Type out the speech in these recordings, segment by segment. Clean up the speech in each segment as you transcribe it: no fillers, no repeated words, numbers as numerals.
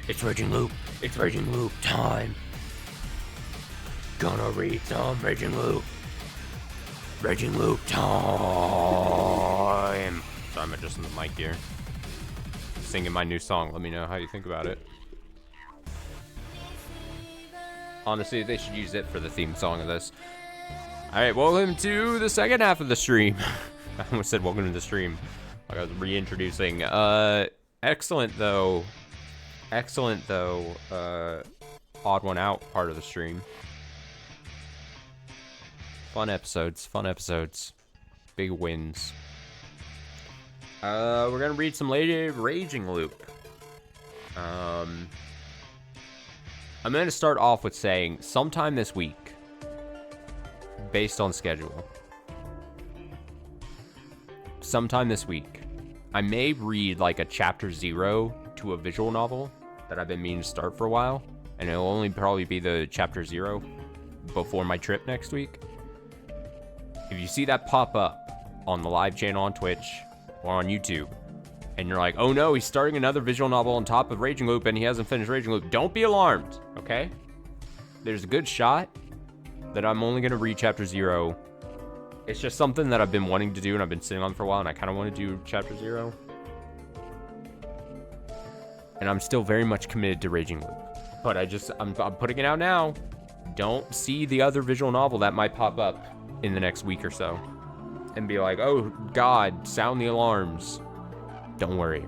It's Raging Loop. It's Raging Loop time. Gonna read some Raging Loop. Raging Loop time. Sorry, I'm adjusting the mic here. Singing my new song. Let me know how you think about it. Honestly, they should use it for the theme song of this. Alright, welcome to the second half of the stream. I almost said welcome to the stream. Like I was reintroducing. Excellent though. Odd one out part of the stream. Fun episodes. Big wins. We're gonna read some later Raging Loop. I'm gonna start off with saying sometime this week, based on schedule. Sometime this week, I may read like a chapter 0 to a visual novel that I've been meaning to start for a while, and it'll only probably be the chapter 0 before my trip next week. If you see that pop up on the live channel on Twitch or on YouTube, and you're like, oh no, he's starting another visual novel on top of Raging Loop and he hasn't finished Raging Loop, don't be alarmed, okay? There's a good shot that I'm only gonna read chapter 0. It's just something that I've been wanting to do and I've been sitting on for a while, and I kind of want to do chapter 0. And I'm still very much committed to Raging Loop. But I'm putting it out now. Don't see the other visual novel that might pop up in the next week or so and be like, oh God, sound the alarms. Don't worry.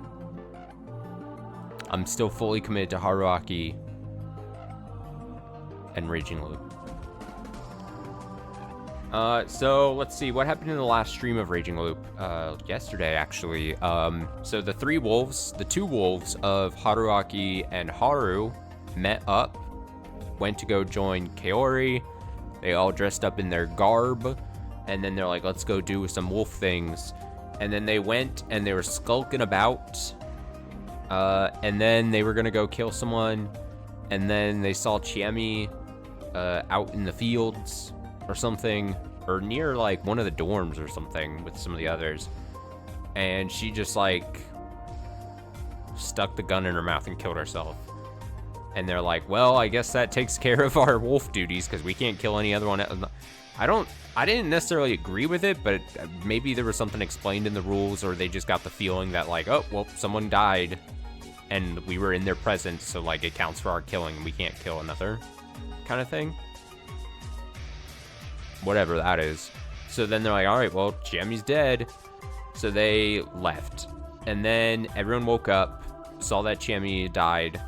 I'm still fully committed to Haruaki and Raging Loop. So let's see what happened in the last stream of Raging Loop, yesterday actually. So the two wolves of Haruaki and Haru met up, went to go join Kaori. They all dressed up in their garb, and then they're like, let's go do some wolf things. And then they went and they were skulking about, and then they were gonna go kill someone, and then they saw Chiemi, out in the fields or something, or near like one of the dorms or something with some of the others, and she just like stuck the gun in her mouth and killed herself. And they're like, well, I guess that takes care of our wolf duties because we can't kill any other one. I didn't necessarily agree with it, but maybe there was something explained in the rules, or they just got the feeling that like, oh well, someone died and we were in their presence, so like it counts for our killing and we can't kill another kind of thing. Whatever that is. So then they're like, all right, well, Chiemi's dead. So they left. And then everyone woke up, saw that Chiemi died.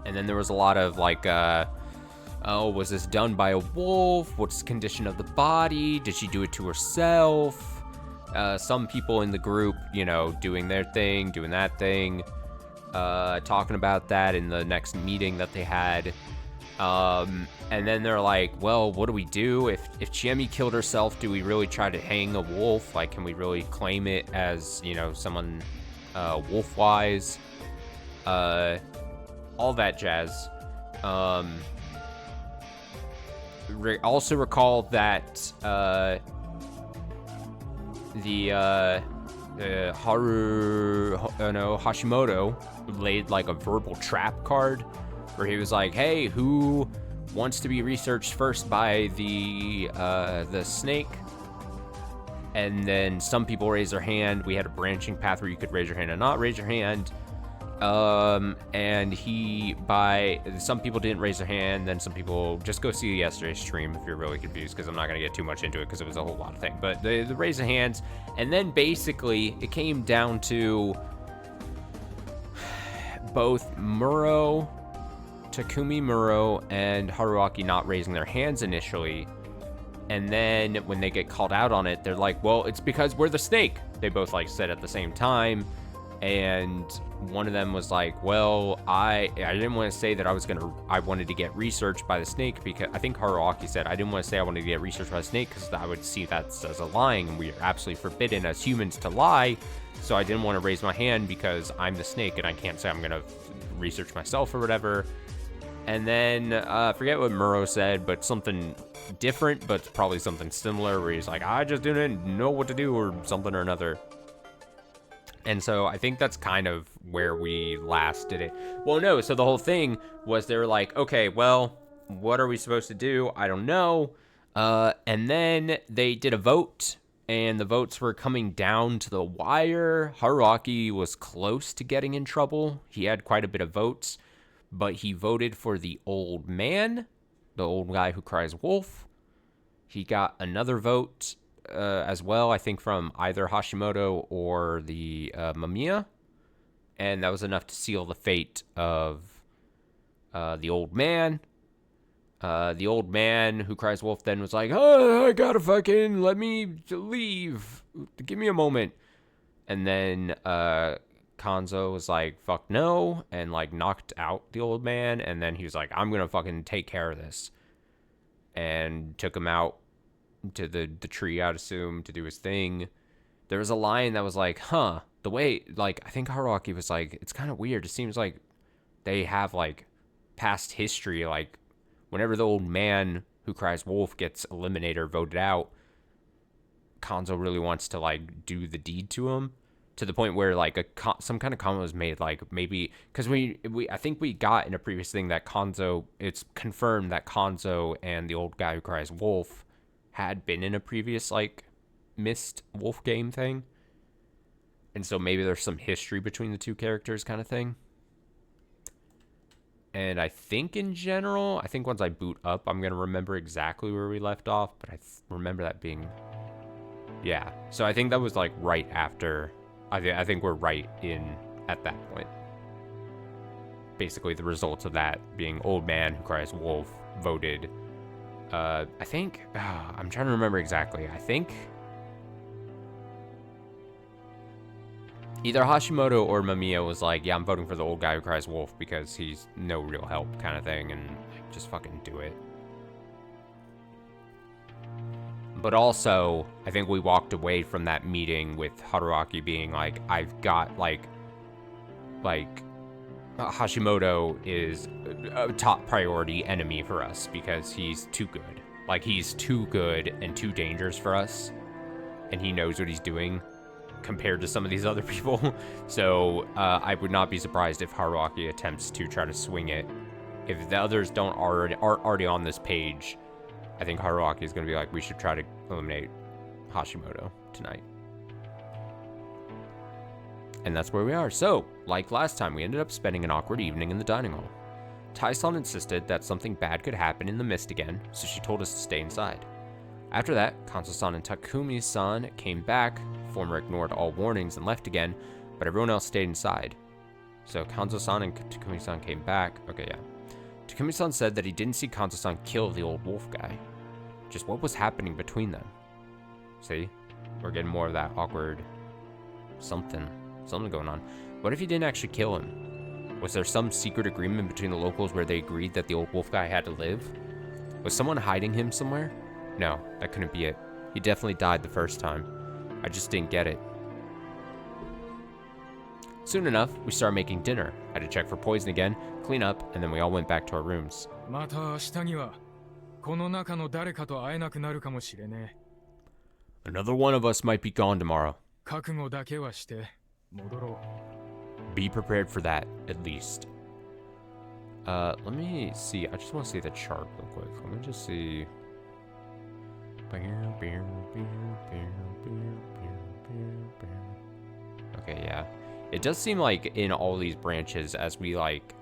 And then there was a lot of like, oh, was this done by a wolf? What's the condition of the body? Did she do it to herself? Some people in the group, you know, doing their thing, doing that thing. Talking about that in the next meeting that they had. And then they're like, well, what do we do? If Chiemi killed herself, do we really try to hang a wolf? Like, can we really claim it as, you know, someone, wolf-wise? All that jazz. Also recall that, Hashimoto laid like a verbal trap card where he was like, hey, who wants to be researched first by the snake? And then some people raised their hand. We had a branching path where you could raise your hand and not raise your hand. And some people didn't raise their hand, then some people, just go see yesterday's stream if you're really confused, because I'm not going to get too much into it because it was a whole lot of things. But they raised their hands, and then basically it came down to both Takumi Muro and Haruaki not raising their hands initially, and then when they get called out on it, they're like, well, it's because we're the snake. They both like said at the same time, and one of them was like, well, I didn't want to say that I wanted to get researched by the snake, because I think Haruaki said, I didn't want to say I wanted to get researched by the snake because I would see that as a lying, and we are absolutely forbidden as humans to lie. So I didn't want to raise my hand because I'm the snake and I can't say I'm going to research myself or whatever. And then, I forget what Muro said, but something different, but probably something similar, where he's like, I just didn't know what to do, or something or another. And so I think that's kind of where we last did it. Well, no, so the whole thing was they were like, okay, well, what are we supposed to do? I don't know. And then they did a vote, and the votes were coming down to the wire. Haruaki was close to getting in trouble. He had quite a bit of votes, but he voted for the old man, the old guy who cries wolf. He got another vote as well, I think from either Hashimoto or the Mamiya. And that was enough to seal the fate of the old man. The old man who cries wolf then was like, oh, I gotta fucking let me leave. Give me a moment. And then Kanzo was like, fuck no, and like knocked out the old man. And then he was like, I'm gonna fucking take care of this. And took him out to the tree, I'd assume, to do his thing. There was a line that was like, the way, like, I think Haruaki was like, it's kind of weird. It seems like they have, like, past history. Like, whenever the old man who cries wolf gets eliminated or voted out, Kanzo really wants to, like, do the deed to him. To the point where, like, some kind of comment was made, like, maybe, because I think we got in a previous thing that Kanzo, it's confirmed that Kanzo and the old guy who cries wolf had been in a previous, like, missed wolf game thing. And so maybe there's some history between the two characters kind of thing. And I think in general, I think once I boot up, I'm going to remember exactly where we left off. But I remember that being, yeah. So I think that was, like, right after, I think we're right in at that point. Basically the results of that being old man who cries wolf voted. I think, I'm trying to remember exactly. I think either Hashimoto or Mamiya was like, yeah, I'm voting for the old guy who cries wolf because he's no real help kind of thing, and like, just fucking do it. But also, I think we walked away from that meeting with Haruaki being like, I've got, like, Hashimoto is a top priority enemy for us because he's too good. Like, he's too good and too dangerous for us. And he knows what he's doing compared to some of these other people. So, I would not be surprised if Haruaki attempts to try to swing it. If the others aren't already on this page, I think Haruaki is going to be like, we should try to eliminate Hashimoto tonight. And that's where we are. So, like last time, we ended up spending an awkward evening in the dining hall. Tai-san insisted that something bad could happen in the mist again, so she told us to stay inside. After that, Kanzo-san and Takumi-san came back. Former ignored all warnings and left again, but everyone else stayed inside. So Kanzo-san and Takumi-san came back. Okay, yeah. Takumi-san said that he didn't see Kanzo-san kill the old wolf guy. Just what was happening between them? See? We're getting more of that awkward something going on. What if he didn't actually kill him? Was there some secret agreement between the locals where they agreed that the old wolf guy had to live? Was someone hiding him somewhere? No, that couldn't be it. He definitely died the first time. I just didn't get it. Soon enough, we started making dinner. Had to check for poison again, clean up, and then we all went back to our rooms. Another one of us might be gone tomorrow. Be prepared for that, at least. Let me see. I just want to see the chart real quick. Let me just see. Okay, yeah. It does seem like in all these branches, as we, like,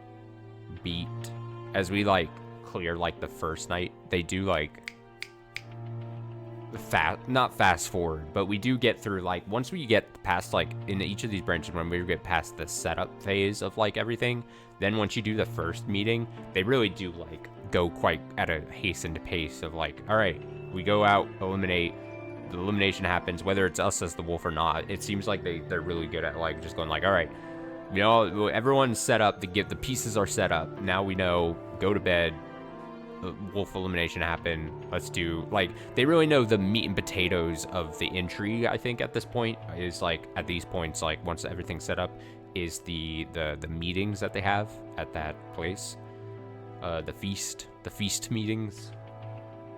clear, like, the first night, they do, like, not fast forward, but we do get through, like, once we get past, like, in each of these branches, when we get past the setup phase of, like, everything, then once you do the first meeting, they really do, like, go quite at a hastened pace of, like, all right, we go out, eliminate, the elimination happens, whether it's us as the wolf or not. It seems like they're really good at, like, just going, like, all right, you know, everyone's set up, the pieces are set up, now we know, go to bed, wolf elimination happen, let's do, like, they really know the meat and potatoes of the intrigue. I think at this point is, like, at these points, like, once everything's set up, is the meetings that they have at that place, the feast meetings,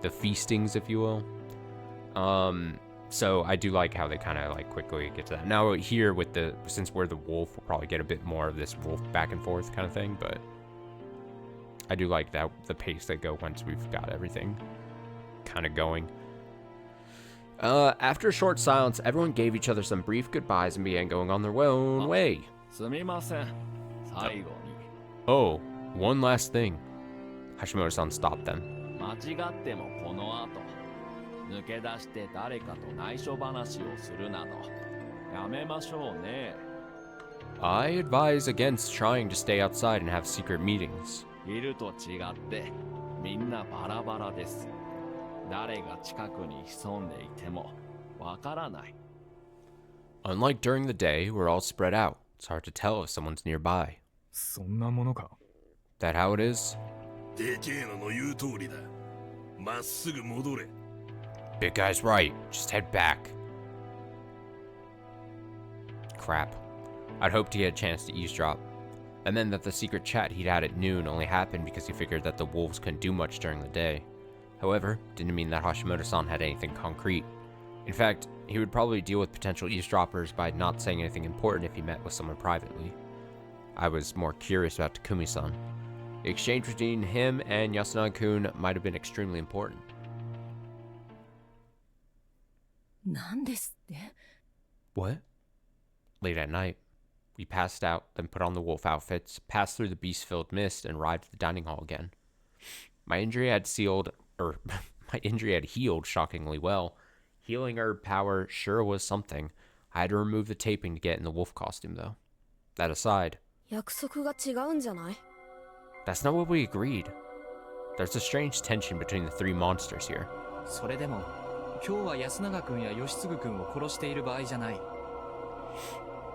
the feastings, if you will. So I do like how they kind of like quickly get to that. Now here with since we're the wolf, we'll probably get a bit more of this wolf back and forth kind of thing, but I do like that the pace they go once we've got everything kind of going. After a short silence, everyone gave each other some brief goodbyes and began going on their own way. Oh, one last thing. Hashimoto-san stopped them. I advise against trying to stay outside and have secret meetings. Unlike during the day, we're all spread out. It's hard to tell if someone's nearby. That how it is? Big guy's right. Just head back. Crap. I'd hoped he had a chance to eavesdrop. That meant that the secret chat he'd had at noon only happened because he figured that the wolves couldn't do much during the day. However, didn't mean that Hashimoto-san had anything concrete. In fact, he would probably deal with potential eavesdroppers by not saying anything important if he met with someone privately. I was more curious about Takumi-san. The exchange between him and Yasunaga-kun might have been extremely important. What? Late at night, we passed out, then put on the wolf outfits, passed through the beast-filled mist, and arrived at the dining hall again. My injury had healed shockingly well. Healing herb power sure was something. I had to remove the taping to get in the wolf costume, though. That aside, that's not what we agreed. There's a strange tension between the three monsters here.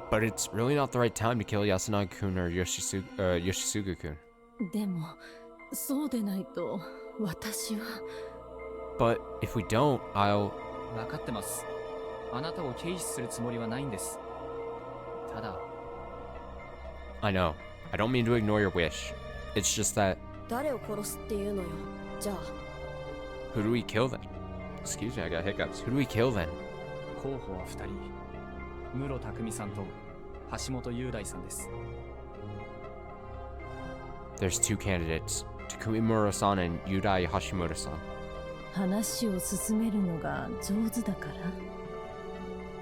But it's really not the right time to kill Yasunaga-kun or Yoshisuga-kun. But if we don't, I'll... I know. I don't mean to ignore your wish. It's just that... Who do we kill then? Excuse me, I got hiccups. Who do we kill then? There's two candidates. Takumi Muro-san and Yudai Hashimoto-san.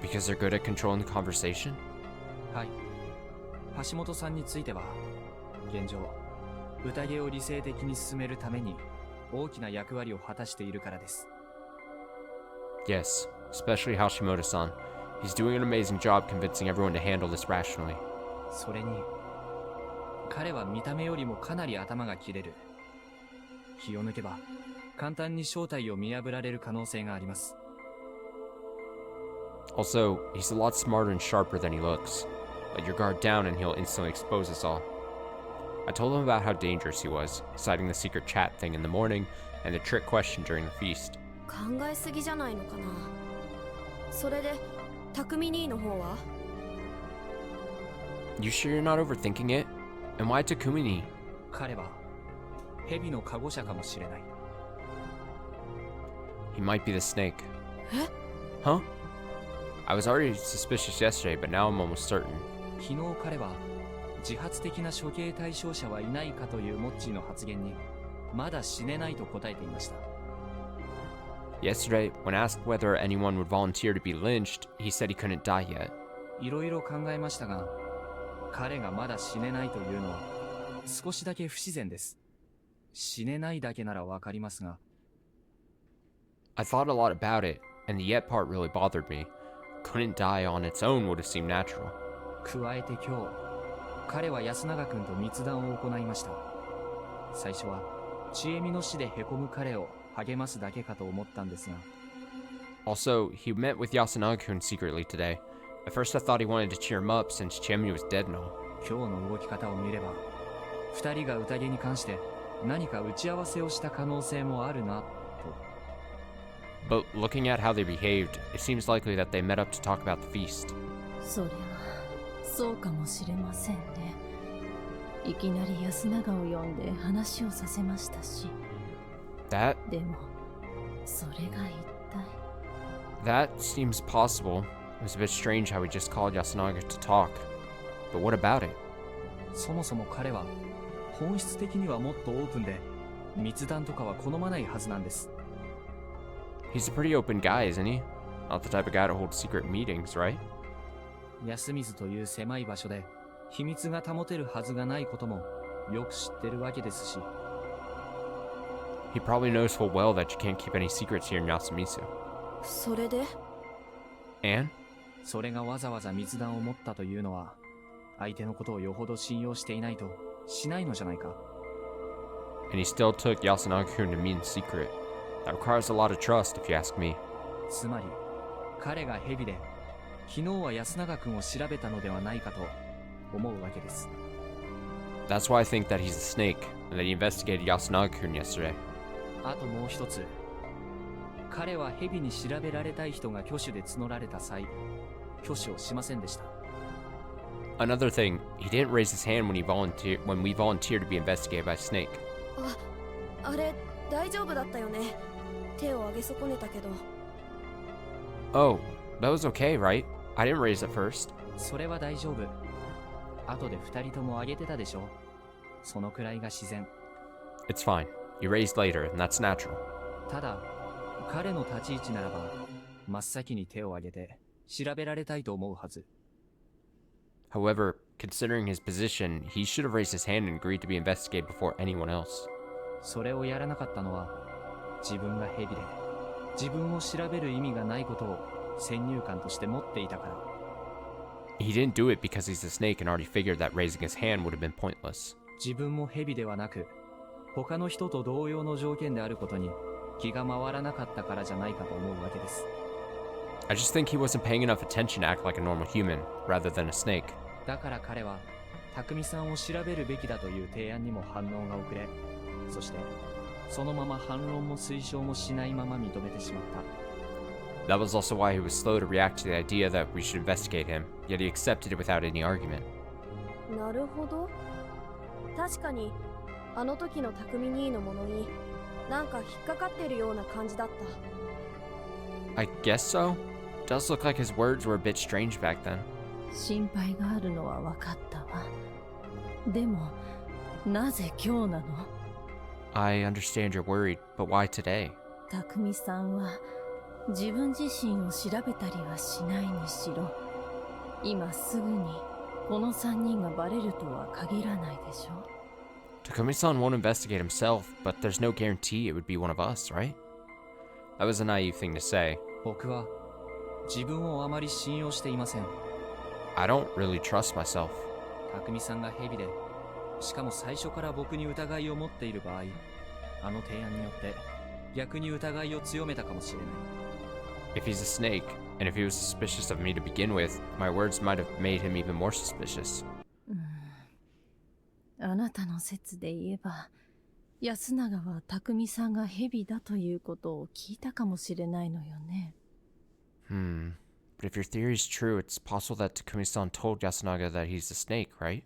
Because they're good at controlling the conversation? Yes, especially Hashimoto-san. He's doing an amazing job convincing everyone to handle this rationally. Also, he's a lot smarter and sharper than he looks. Let your guard down and he'll instantly expose us all. I told him about how dangerous he was, citing the secret chat thing in the morning and the trick question during the feast. You sure you're not overthinking it? And why Takumi-ni? He might be the snake. Huh? I was already suspicious yesterday, but now I'm almost certain. Yesterday, when asked whether anyone would volunteer to be lynched, he said he couldn't die yet. I thought a lot about it, and the yet part really bothered me. Couldn't die on its own would have seemed natural. Also, he met with Yasunaga-kun secretly today. At first I thought he wanted to cheer him up since Chiemi was dead and all. But looking at how they behaved, it seems likely that they met up to talk about the feast. That? That seems possible. It was a bit strange how he just called Yasunaga to talk. But what about it? そもそも彼は本質的にはもっとオープンで密談とかは好まないはずなんです。 He's a pretty open guy, isn't he? Not the type of guy to hold secret meetings, right? 休みずという狭い場所で秘密が保てるはずがないこともよく知ってるわけですし。 He probably knows full well that you can't keep any secrets here in Yasumizu. それで And? それがわざわざ密談を持ったというのは相手のことをよほど信用していないとしないのじゃないか。 And he still took Yasunaga-kun to meet in secret. That requires a lot of trust, if you ask me. つまり彼がヘビで昨日は安永君を調べたのではないかと思うわけです。 That's why I think that he's a snake, and that he investigated Yasunaga-kun yesterday. あともう一つ、彼はヘビに調べられたい人が挙手で募られた際、挙手をしませんでした。 Another thing, he didn't raise his hand when we volunteered to be investigated by Snake. あれ大丈夫だったよね。手を上げ損ねたけど。 Oh, that was okay, right? I didn't raise it first. それは大丈夫。後で二人とも上げてたでしょ。そのくらいが自然。 It's fine. You raised later, and that's natural. ただ、彼の立ち位置ならば、真っ先に手を挙げて調べられたいと思うはず。 However, considering his position, he should have raised his hand and agreed to be investigated before anyone else. それをやらなかったのは、自分がヘビで、自分を調べる意味がないことを先入観として持っていたから。 He didn't do it because he's a snake and already figured that raising his hand would have been pointless. 自分もヘビではなく、他の人と同様の条件であることに気が回らなかったからじゃないかと思うわけです。 I just think he wasn't paying enough attention to act like a normal human, rather than a snake. だから彼は、匠さんを調べるべきだという提案にも反応が遅れ、そして、そのまま反論も推奨もしないまま認めてしまった。 That was also why he was slow to react to the idea that we should investigate him, yet he accepted it without any argument. なるほど。確かにあの時の匠兄のものになんか引っかかってるような感じだった。 I guess so. Does look like his words were a bit strange back then. 心配があるのは分かったわ。でも、なぜ今日なの？ I understand you're worried, but why today? 匠さんは自分自身を調べたりはしないにしろ、今すぐにこの3人がバレるとは限らないでしょ。 Takumi-san won't investigate himself, but there's no guarantee it would be one of us, right? That was a naive thing to say. 僕は自分をあまり信用していません。 I don't really trust myself. 匠さんがヘビで、しかも最初から僕に疑いを持っている場合、あの提案によって逆に疑いを強めたかもしれない。 If he's a snake, and if he was suspicious of me to begin with, my words might have made him even more suspicious. あなたの説で言えば、安永は匠さんが蛇だということを聞いたかもしれないのよね。But if your theory is true, it's possible that Takumi-san told Yasunaga that he's a snake, right?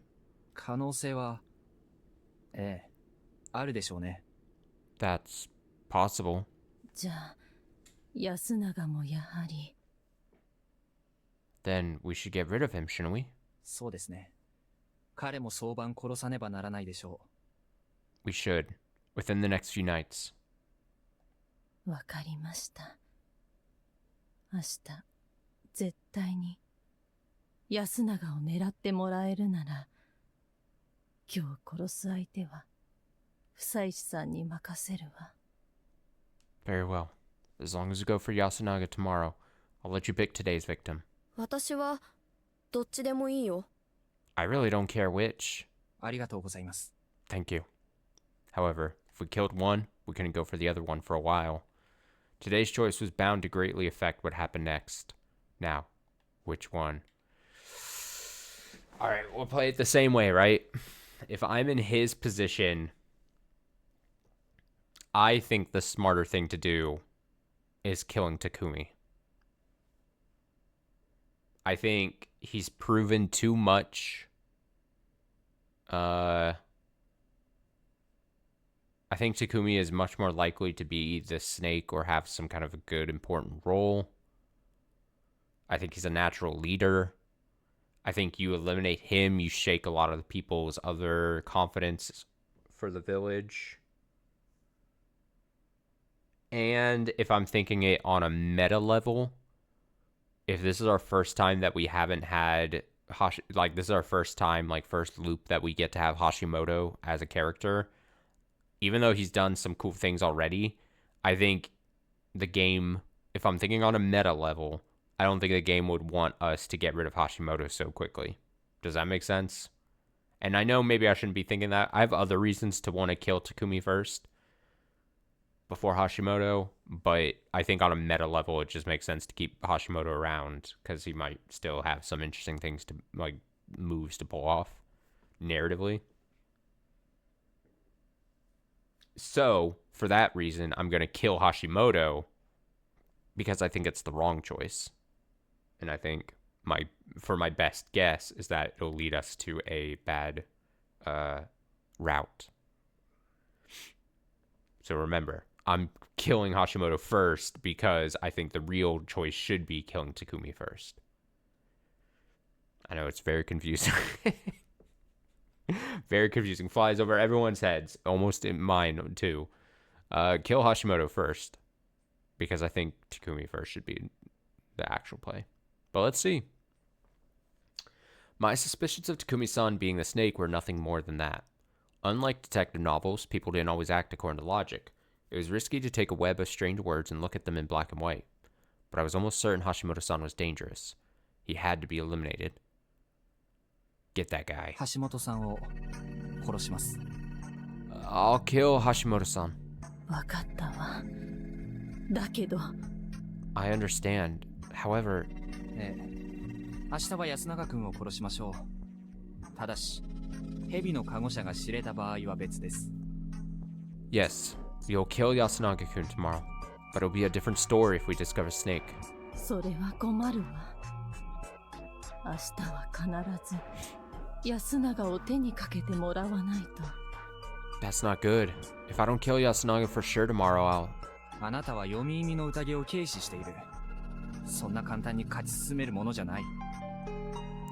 可能性は、あるでしょうね。 That's possible. じゃあ、安永もやはり。 Then we should get rid of him, shouldn't we? そうですね。彼も早晩殺さねばならないでしょう。 We should, within the next few nights. わかりました。明日、絶対に安永を狙ってもらえるなら、今日殺す相手は房石さんに任せるわ。 Very well. As long as you go for Yasunaga tomorrow, I'll let you pick today's victim. 私はどっちでもいいよ。 I really don't care which. ありがとうございます。 Thank you. However, if we killed one, we couldn't go for the other one for a while. Today's choice was bound to greatly affect what happened next. Now, which one? Alright, we'll play it the same way, right? If I'm in his position, I think the smarter thing to do is killing Takumi. I think he's proven too much. I think Takumi is much more likely to be the snake or have some kind of a good, important role. I think he's a natural leader. I think you eliminate him, you shake a lot of the people's other confidence for the village. And if I'm thinking it on a meta level, if this is our first time that we haven't had this is our first time, like first loop that we get to have Hashimoto as a character, even though he's done some cool things already, I think the game, if I'm thinking on a meta level, I don't think the game would want us to get rid of Hashimoto so quickly. Does that make sense? And I know maybe I shouldn't be thinking that. I have other reasons to want to kill Takumi first before Hashimoto, but I think on a meta level, it just makes sense to keep Hashimoto around because he might still have some interesting things to, like, moves to pull off narratively. So, for that reason, I'm going to kill Hashimoto because I think it's the wrong choice. And I think my best guess is that it'll lead us to a bad route. So remember, I'm killing Hashimoto first because I think the real choice should be killing Takumi first. I know it's very confusing. Very confusing. Flies over everyone's heads, almost in mine too. Kill Hashimoto first because I think Takumi first should be the actual play. But let's see. My suspicions of Takumi-san being the snake were nothing more than that. Unlike detective novels, people didn't always act according to logic. It was risky to take a web of strange words and look at them in black and white. But I was almost certain Hashimoto-san was dangerous. He had to be eliminated. Get that guy. 橋本さんを殺します。 I'll kill Hashimoto-san. わかったわ。だけど I understand. However, ええ、明日は安永君を殺しましょう。ただし、蛇の加護者が知れた場合は別です。 yes, you'll kill Yasunaga-kun tomorrow. But it'll be a different story if we discover Snake. それは困るわ。明日は必ず安永を手にかけてもらわないと。 That's not good. If I don't kill Yasunaga for sure tomorrow, I'll... あなたは読み意味の宴を軽視している。そんな簡単に勝ち進めるものじゃない。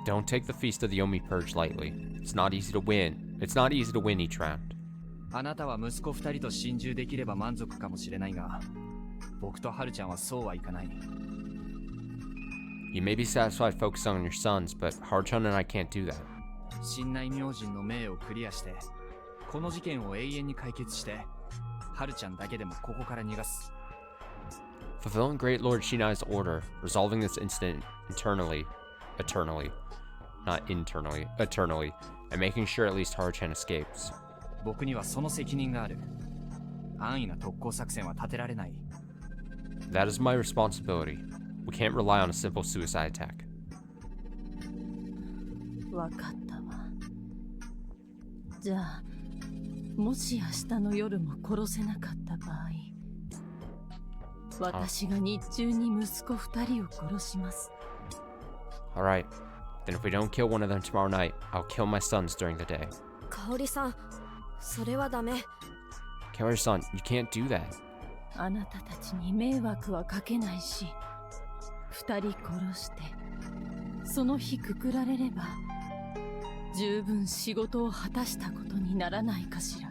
Don't take the Feast of the Yomi Purge lightly. It's not easy to win. It's not easy to win each round. あなたは息子二人と心中できれば満足かもしれないが、僕とハルちゃんはそうはいかない。 You may be satisfied focusing on your sons, but Haruchan and I can't do that. 信内明神の命をクリアして、この事件を永遠に解決して、ハルちゃんだけでもここから逃がす。 Fulfilling Great Lord Shinai's order, resolving this incident eternally, and making sure at least Haruchan escapes. 僕にはその責任がある。安易な特攻作戦は立てられない。 That is my responsibility. We can't rely on a simple suicide attack. わかったわ。じゃあ、もし明日の夜も殺せなかった場合、私が日中に息子二人を殺します。 Alright, then if we don't kill one of them tomorrow night, I'll kill my sons during the day. 香織さん、それはダメ。Kaori-san, you can't do that. あなたたちに迷惑はかけないし、二人殺して、その日くくられれば、十分仕事を果たしたことにならないかしら。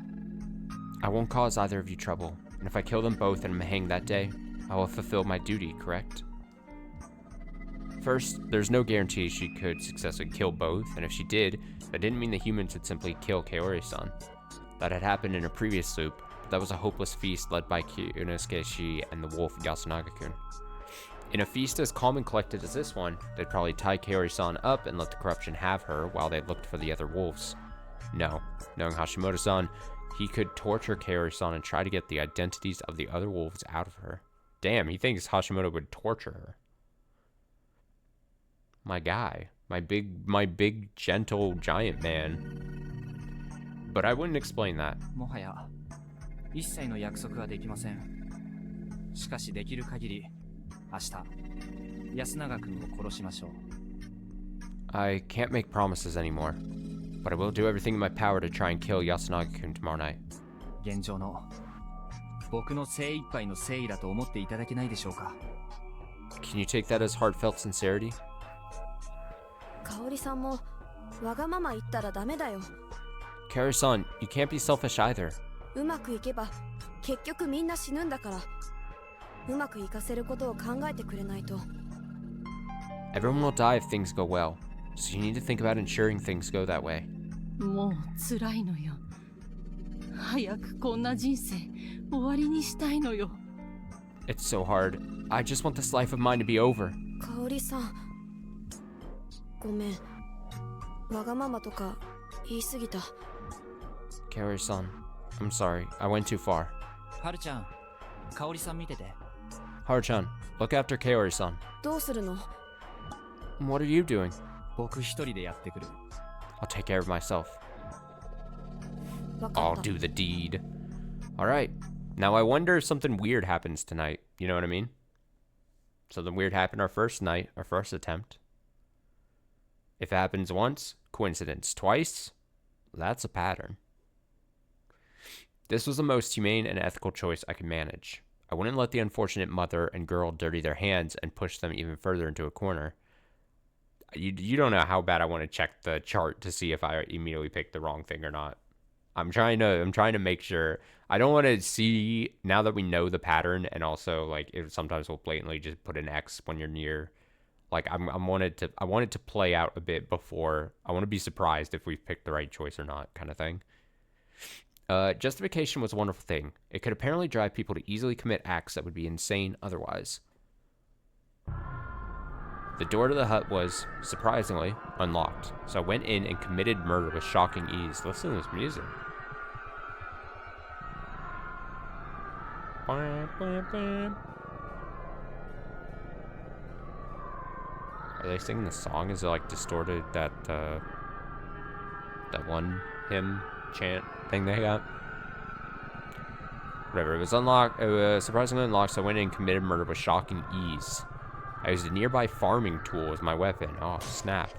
I won't cause either of you trouble, and if I kill them both and am hanged that day, I will fulfill my duty, correct? First, there's no guarantee she could successfully kill both, and if she did, that didn't mean the humans would simply kill Kaori-san. That had happened in a previous loop, but that was a hopeless feast led by Kyunosuke and the wolf Yasunaga-kun. In a feast as calm and collected as this one, they'd probably tie Kaori-san up and let the corruption have her while they looked for the other wolves. No, knowing Hashimoto-san, he could torture Kaori-san and try to get the identities of the other wolves out of her. Damn, he thinks Hashimoto would torture her. My guy. My big, gentle, giant man. But I wouldn't explain that. もはや一切の約束はできません。しかしできる限り明日安永君を殺しましょう。 I can't make promises anymore, but I will do everything in my power to try and kill Yasunaga-kun tomorrow night. 現状の僕の精一杯の誠意だと思っていただけないでしょうか。Can you take that as heartfelt sincerity? 香織さんもわがまま言ったらダメだよ。 Kaori-san, you can't be selfish either. うまくいけば結局みんな死ぬんだから、うまくいかせることを考えてくれないと。 Everyone will die if things go well, so you need to think about ensuring things go that way. もう辛いのよ。早くこんな人生終わりにしたいのよ。 It's so hard. I just want this life of mine to be over. 香織さん、ごめん。わがままとか言い過ぎた。 Kaori-san, I'm sorry. I went too far. はるちゃん、香織さん見てて。 Haru-chan, look after Kaori-san. どうするの？ What are you doing? 僕一人でやってくる。 I'll take care of myself. わか I'll った。 do the deed. Alright. Now I wonder if something weird happens tonight. You know what I mean? Something weird happened our first night, our first attempt. If it happens once, coincidence. Twice, that's a pattern. This was the most humane and ethical choice I could manage. I wouldn't let the unfortunate mother and girl dirty their hands and push them even further into a corner. You don't know how bad I want to check the chart to see if I immediately picked the wrong thing or not. I'm trying to make sure. I don't want to see, now that we know the pattern, and also like it sometimes will blatantly just put an X when you're near. Like I want it to play out a bit before. I want to be surprised if we've picked the right choice or not, kind of thing. Justification was a wonderful thing. It could apparently drive people to easily commit acts that would be insane otherwise. The door to the hut was, surprisingly, unlocked, so I went in and committed murder with shocking ease. Listen to this music. Are they singing the song? Is it like distorted, that one hymn chant thing they got? Whatever, it was unlocked. It was surprisingly unlocked, so I went in and committed murder with shocking ease. I used a nearby farming tool as my weapon. Oh, snap.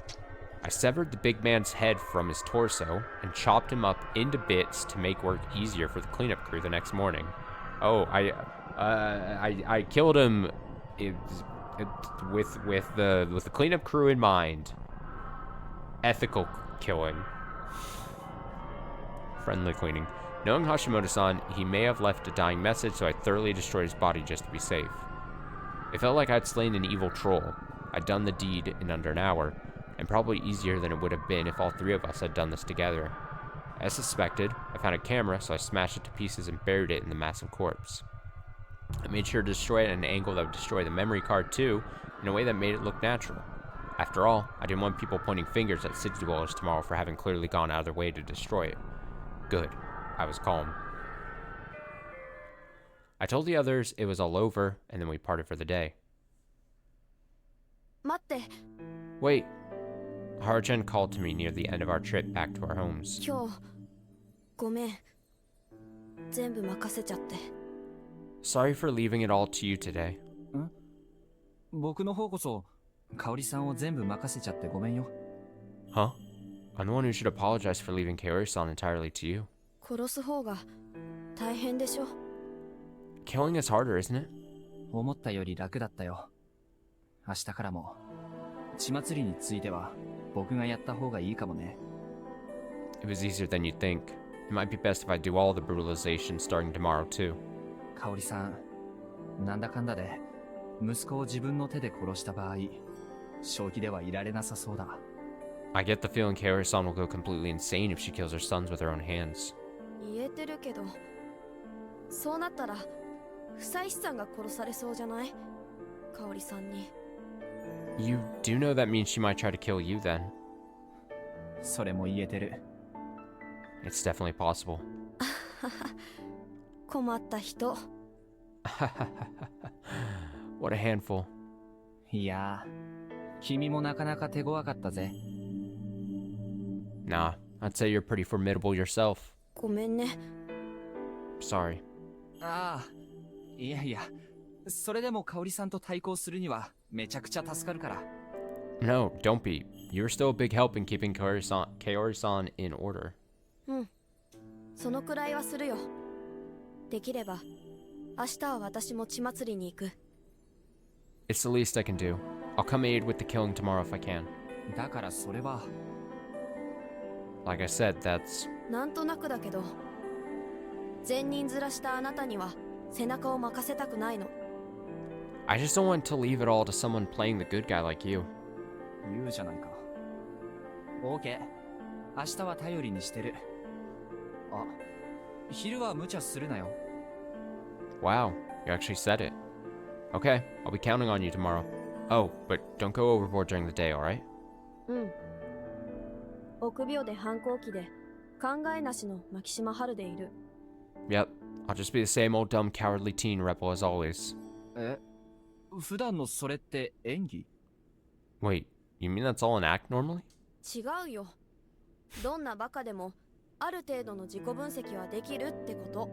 I severed the big man's head from his torso and chopped him up into bits to make work easier for the cleanup crew the next morning. Oh, I killed him with the cleanup crew in mind. Ethical killing. Friendly cleaning. Knowing Hashimoto-san, he may have left a dying message, so I thoroughly destroyed his body just to be safe. It felt like I'd slain an evil troll. I'd done the deed in under an hour, and probably easier than it would have been if all three of us had done this together. As suspected, I found a camera, so I smashed it to pieces and buried it in the massive corpse. I made sure to destroy it at an angle that would destroy the memory card too, in a way that made it look natural. After all, I didn't want people pointing fingers at city dwellers tomorrow for having clearly gone out of their way to destroy it. Good. I was calm. I told the others it was all over, and then we parted for the day. 待って、 Wait. Haru-chan called to me near the end of our trip back to our homes. 今日ごめん。全部任せちゃって。 Sorry for leaving it all to you today. 僕の方こそ、香織さんを全部任せちゃってごめんよ。 Huh? I'm the one who should apologize for leaving Kaori-san entirely to you. 殺す方が大変でしょ。 Killing is harder, isn't it? 思ったより楽だったよ。明日からも、血祭りについては、僕がやった方がいいかもね。 It was easier than you'd think. It might be best if I do all the brutalization starting tomorrow, too. 香織さん、なんだかんだで、息子を自分の手で殺した場合、正気ではいられなさそうだ。 I get the feeling Kaori-san will go completely insane if she kills her sons with her own hands. 言えてるけど、そうなったら不妻子さんが殺されそうじゃない？香織さんに。 You do know that means she might try to kill you then. それも言えてる。 It's definitely possible. 困った人。 What a handful. いやー、君もなかなか手強かったぜ。 Nah, I'd say you're pretty formidable yourself. ごめんね。 Sorry. ああ、いやいや、それでも香織さんと対抗するにはめちゃくちゃ助かるから。 No, don't be. You're still a big help in keeping Kaori-san in order. うん。そのくらいはするよ。できれば、明日は私も血祭りに行く。It's the least I can do. I'll come aid with the killing tomorrow if I can. だからそれは Like I said, that's... なんとなくだけど、善人面したあなたには背中を任せたくないの。I just don't want to leave it all to someone playing the good guy like you. 言うじゃないか。OK。明日は頼りにしてる。あ、昼は無茶するなよ。Wow, you actually said it. Okay, I'll be counting on you tomorrow. Oh, but don't go overboard during the day, alright? うん。臆病で反抗期で考えなしの牧島春でいる。Yep, I'll just be the same old dumb cowardly teen rebel as always. え、普段のそれって演技？ Wait, you mean that's all an act normally? 違うよ。どんなバカでもある程度の自己分析はできるってこと。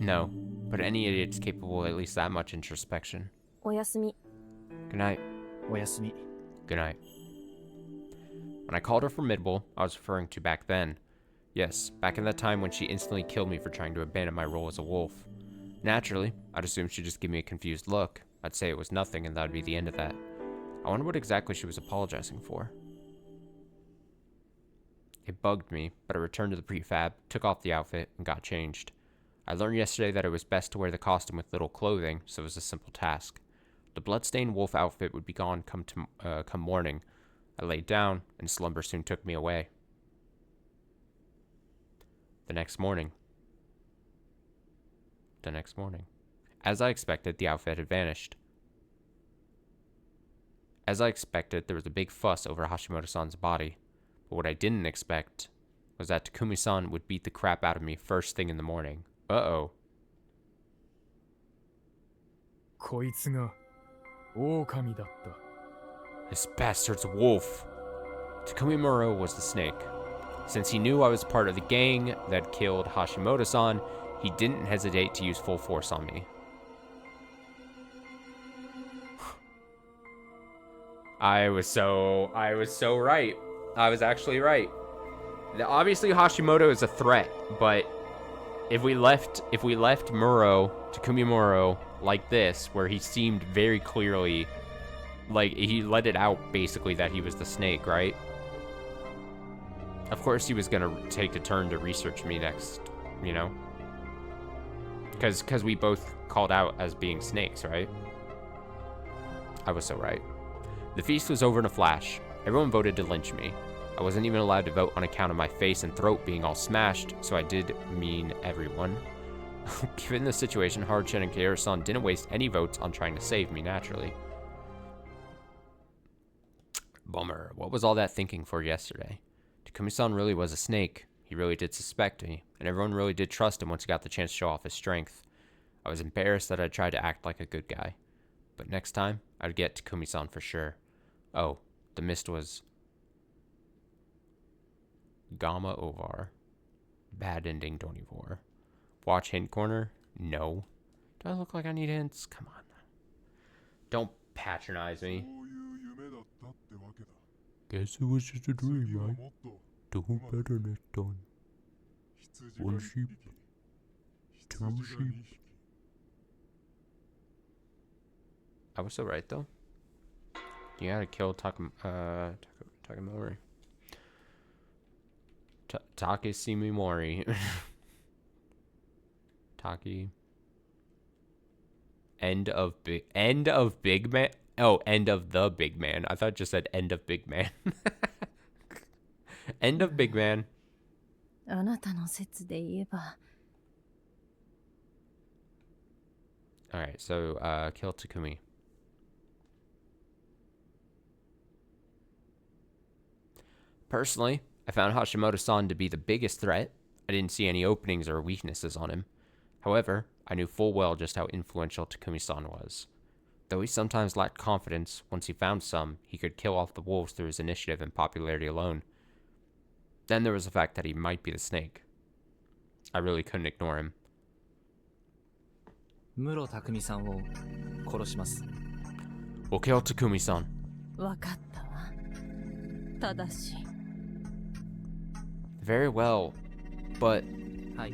No, but any idiot's capable of at least that much introspection. おやすみ。 Good night. おやすみ。 Good night. When I called her formidable, I was referring to back then. Yes, back in that time when she instantly killed me for trying to abandon my role as a wolf. Naturally, I'd assume she'd just give me a confused look. I'd say it was nothing and that'd be the end of that. I wonder what exactly she was apologizing for. It bugged me, but I returned to the prefab, took off the outfit, and got changed. I learned yesterday that it was best to wear the costume with little clothing, so it was a simple task. The bloodstained wolf outfit would be gone come morning. I laid down, and slumber soon took me away. The next morning. As I expected, the outfit had vanished. As I expected, there was a big fuss over Hashimoto-san's body. But what I didn't expect was that Takumi-san would beat the crap out of me first thing in the morning. Uh-oh. こいつが狼だった。 This bastard's a wolf. Takumi Muro was the snake. Since he knew I was part of the gang that killed Hashimoto-san, he didn't hesitate to use full force on me. I was so right. I was actually right. Obviously Hashimoto is a threat, but if we left Muro, Takumi Muro, like this, where he seemed very clearly, like, he let it out, basically, that he was the snake, right? Of course he was gonna take a turn to research me next, you know? Because we both called out as being snakes, right? I was so right. The feast was over in a flash. Everyone voted to lynch me. I wasn't even allowed to vote on account of my face and throat being all smashed, so I did mean everyone. Given the situation, Haruchan and Kaoru-san didn't waste any votes on trying to save me, naturally. Bummer. What was all that thinking for yesterday? Takumi-san really was a snake. He really did suspect me, and everyone really did trust him once he got the chance to show off his strength. I was embarrassed that I tried to act like a good guy. But next time, I'd get Takumi-san for sure. Oh, the mist was... Gamma Ovar. Bad ending, Donivore. Watch hint corner? No. Do I look like I need hints? Come on. Don't patronize me. Guess it was just a dream, right? Don't better next time. 1 sheep. 2 sheep. I was so right, though. You gotta kill Takamori. Takeshimi Mori. Taki. End of big man. Oh, end of the big man. I thought it just said end of big man. End of big man. あなたの説で言えば Alright, so kill Takumi. Personally, I found Hashimoto-san to be the biggest threat. I didn't see any openings or weaknesses on him. However, I knew full well just how influential Takumi-san was. Though he sometimes lacked confidence, once he found some, he could kill off the wolves through his initiative and popularity alone. Then there was the fact that he might be the snake. I really couldn't ignore him. 室匠さんを殺します。 We'll kill Takumi-san. わかったわ。ただし Very well, but... はい。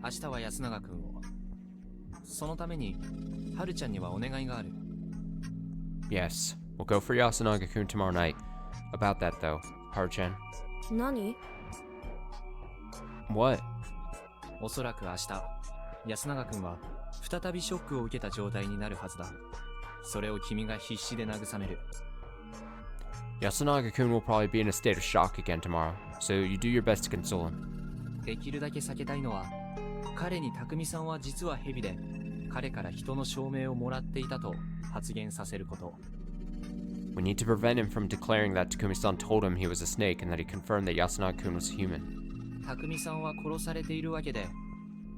明日は安永くんを。そのために、はるちゃんにはお願いがある。Yes, we'll go for Yasunaga-kun tomorrow night. About that though, Haru-chan. 何？ What? おそらく明日、安永君は再びショックを受けた状態になるはずだ。それを君が必死で慰める。Yasunaga-kun will probably be in a state of shock again tomorrow, so you do your best to console him. できるだけ避けたいのは、彼に匠さんは実は蛇で、彼から人の証明をもらっていたと発言させること。We need to prevent him from declaring that Takumi-san told him he was a snake and that he confirmed that Yasunaga-kun was human. 匠さんは殺されているわけで、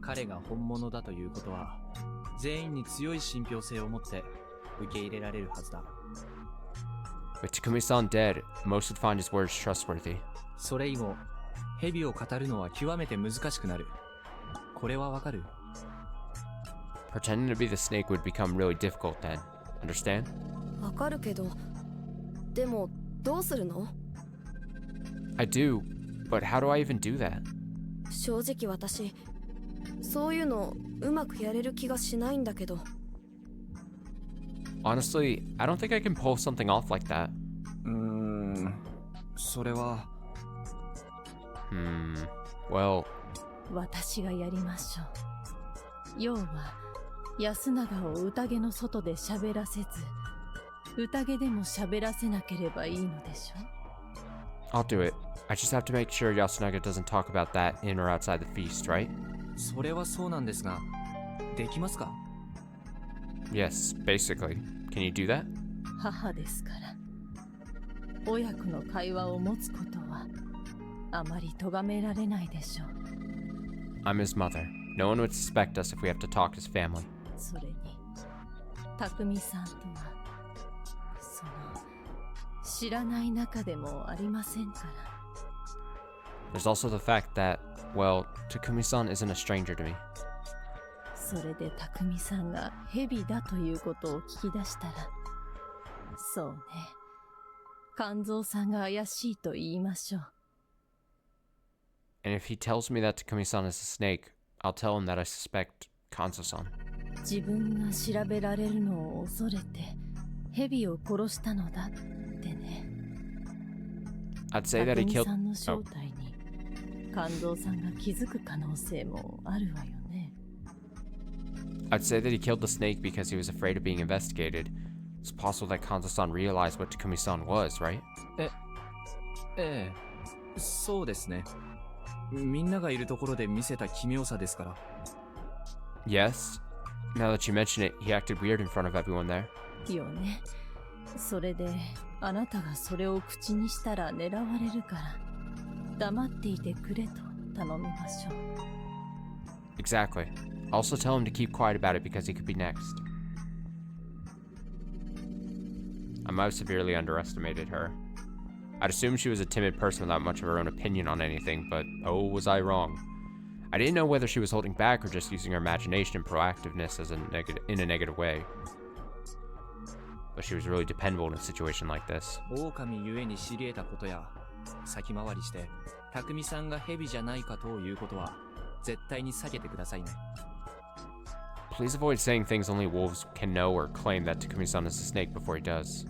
彼が本物だということは、全員に強い信憑性を持って受け入れられるはずだ。With Takumi-san dead, most would find his words trustworthy. それ以後、蛇を語るのは極めて難しくなる。これはわかる？ Pretending to be the snake would become really difficult then. Understand? わかるけど、でもどうするの？ I do, but how do I even do that? 正直私、そういうのうまくやれる気がしないんだけど。Honestly, I don't think I can pull something off like that. それは。Well... 私がやりましょう。要は安永を宴の外で喋らせず、宴でも喋らせなければいいのでしょ？ I'll do it. I just have to make sure Yasunaga doesn't talk about that in or outside the feast, right? それはそうなんですが、できますか？ Yes, basically. Can you do that? 母ですから。親子の会話を持つことはあまり咎められないでしょう。I'm his mother. No one would suspect us if we have to talk as family. それに、匠さんとは、その、知らない仲でもありませんから。There's also the fact that, well, Takumi-san isn't a stranger to me. それで匠さんが蛇だということを聞き出したら、そうね、肝臓さんが怪しいと言いましょう。And if he tells me that Takumi-san is a snake, I'll tell him that I suspect Kanzo-san. 自分が調べられるのを恐れて蛇を殺したのだってね。 I'd say that he 匠 killed... さんの正体に肝臓さんが気づく可能性もあるわよね。 I'd say that he killed the snake because he was afraid of being investigated. It's possible that Kanzo-san realized what Takumi-san was, right? ええ、そうですね。みんながいるところで見せた奇妙さですから。Yes. Now that you mention it, he acted weird in front of everyone there. よね。それであなたがそれを口にしたら狙われるから黙っていてくれと頼みましょう。 Exactly. Also tell him to keep quiet about it because he could be next. I might have severely underestimated her. I'd assumed she was a timid person without much of her own opinion on anything, but oh, was I wrong. I didn't know whether she was holding back or just using her imagination and proactiveness as in a negative way. But she was really dependable in a situation like this. 狼ゆえに知り得たことや、先回りして匠さんが蛇じゃないかということは絶対に避けてくださいね。 Please avoid saying things only wolves can know or claim that Takumi-san is a snake before he does.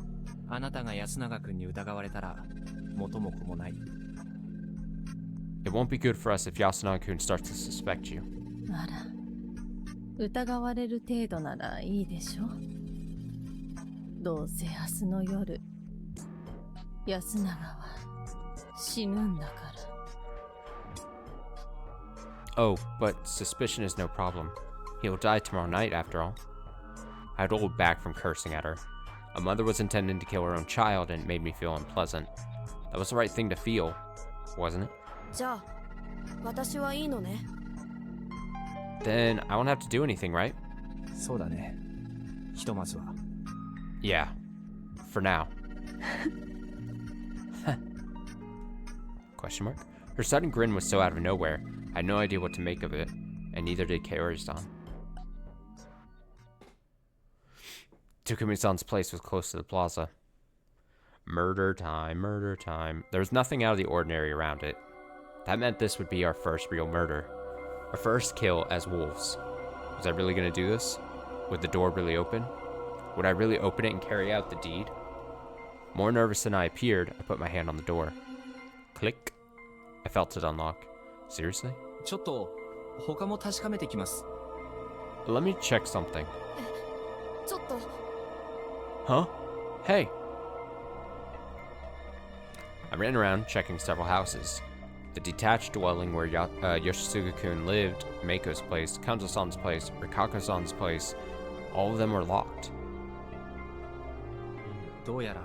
あなたが安永君に疑われたら元も子もない。 It won't be good for us if Yasunaga-kun starts to suspect you. あら、疑われる程度ならいいでしょ。どうせ明日の夜、安永は死ぬんだから。 Oh, but suspicion is no problem. He'll die tomorrow night, after all. I'd hold back from cursing at her. A mother was intending to kill her own child, and it made me feel unpleasant. That was the right thing to feel, wasn't it? じゃあ、私はいいのね。Then I won't have to do anything, right? そうだね。ひとまずは。Yeah. For now. Question mark? Her sudden grin was so out of nowhere, I had no idea what to make of it, and neither did Kaori-san. Takumi-san's place was close to the plaza. Murder time, murder time. There was nothing out of the ordinary around it. That meant this would be our first real murder. Our first kill as wolves. Was I really gonna do this? Would the door really open? Would I really open it and carry out the deed? More nervous than I appeared, I put my hand on the door. Click. I felt it unlock. Seriously? ちょっと他も確かめてきます。 Let me check something. ちょっと Huh? Hey. I ran around checking several houses. The detached dwelling where Yoshisuga-kun lived, Meiko's place, Kanzo-san's place, Rikako-san's place, all of them were locked. どうやら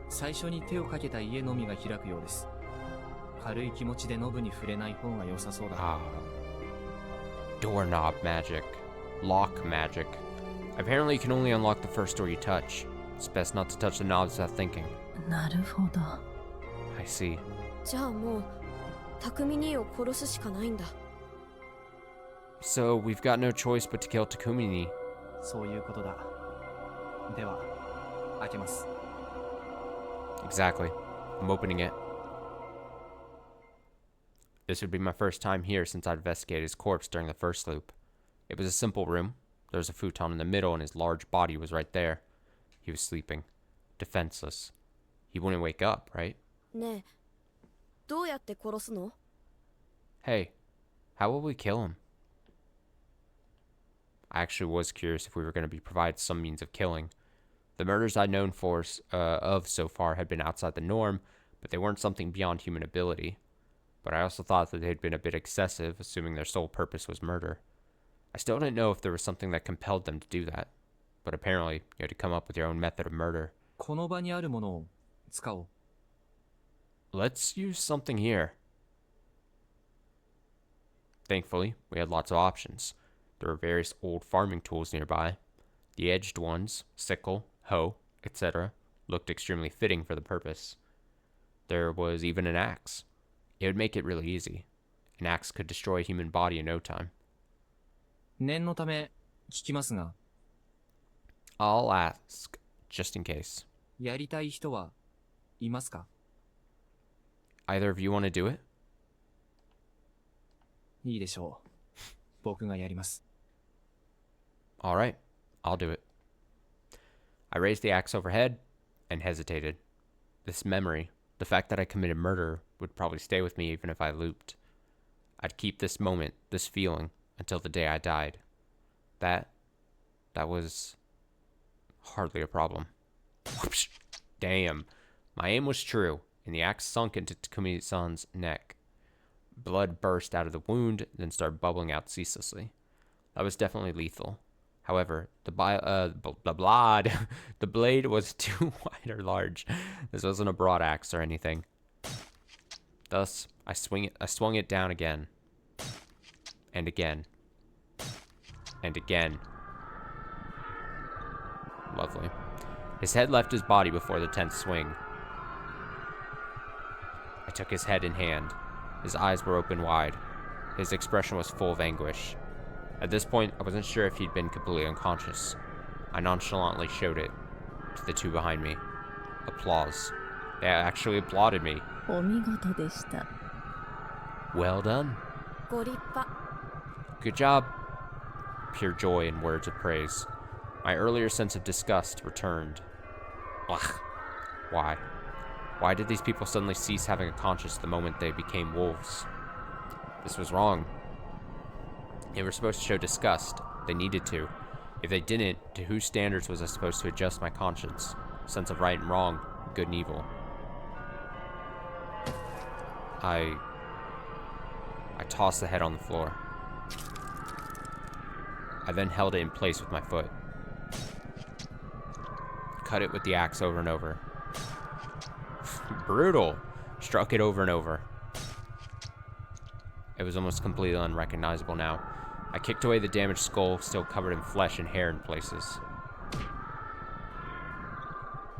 最初に手をかけた家のみが開くようです。軽い気持ちでノブに触れない方が良さそうだ。Ah. Doorknob magic. Lock magic. Apparently you can only unlock the first door you touch. It's best not to touch the knobs without thinking. なるほど。 I see. じゃあもう匠兄を殺すしかないんだ。 So we've got no choice but to kill Takumi. そういうことだ。では開けます。 Exactly. I'm opening it. This would be my first time here since I'd investigated his corpse during the first loop. It was a simple room. There was a futon in the middle and his large body was right there. He was sleeping. Defenseless. He wouldn't wake up, right? ねえ、どうやって殺すの？ Hey, how will we kill him? I actually was curious if we were going to be provided some means of killing. The murders I'd known of so far had been outside the norm, but they weren't something beyond human ability. But I also thought that they'd been a bit excessive, assuming their sole purpose was murder. I still didn't know if there was something that compelled them to do that. But apparently, you had to come up with your own method of murder. この場にあるものを使おう。 Let's use something here. Thankfully, we had lots of options. There were various old farming tools nearby. The edged ones, sickle, hoe, etc., looked extremely fitting for the purpose. There was even an axe. It would make it really easy. An axe could destroy a human body in no time. 念のため聞きますが、 I'll ask, just in case. やりたい人はいますか？ Either of you want to do it? いいでしょう。僕がやります。 All right, I'll do it. I raised the axe overhead and hesitated. This memory, the fact that I committed murder, would probably stay with me even if I looped. I'd keep this moment, this feeling, until the day I died. That was hardly a problem. Whoosh! Damn. My aim was true, and the axe sunk into Takumi-san's neck. Blood burst out of the wound, then started bubbling out ceaselessly. That was definitely lethal. However, the blade was too wide or large. This wasn't a broad axe or anything. Thus, I swung it down again. And again. And again. Lovely. His head left his body before the 10th swing. I took his head in hand. His eyes were open wide. His expression was full of anguish. At this point, I wasn't sure if he'd been completely unconscious. I nonchalantly showed it to the two behind me. Applause. They actually applauded me. お見事でした。 Well done. ご立派。 Good job. Pure joy and words of praise. My earlier sense of disgust returned. Ugh. Why? Why did these people suddenly cease having a conscience the moment they became wolves? This was wrong. They were supposed to show disgust. They needed to. If they didn't, to whose standards was I supposed to adjust my conscience? Sense of right and wrong, good and evil. I tossed the head on the floor. I then held it in place with my foot. Cut it with the axe over and over. Brutal. Struck it over and over. It was almost completely unrecognizable now. I kicked away the damaged skull, still covered in flesh and hair in places.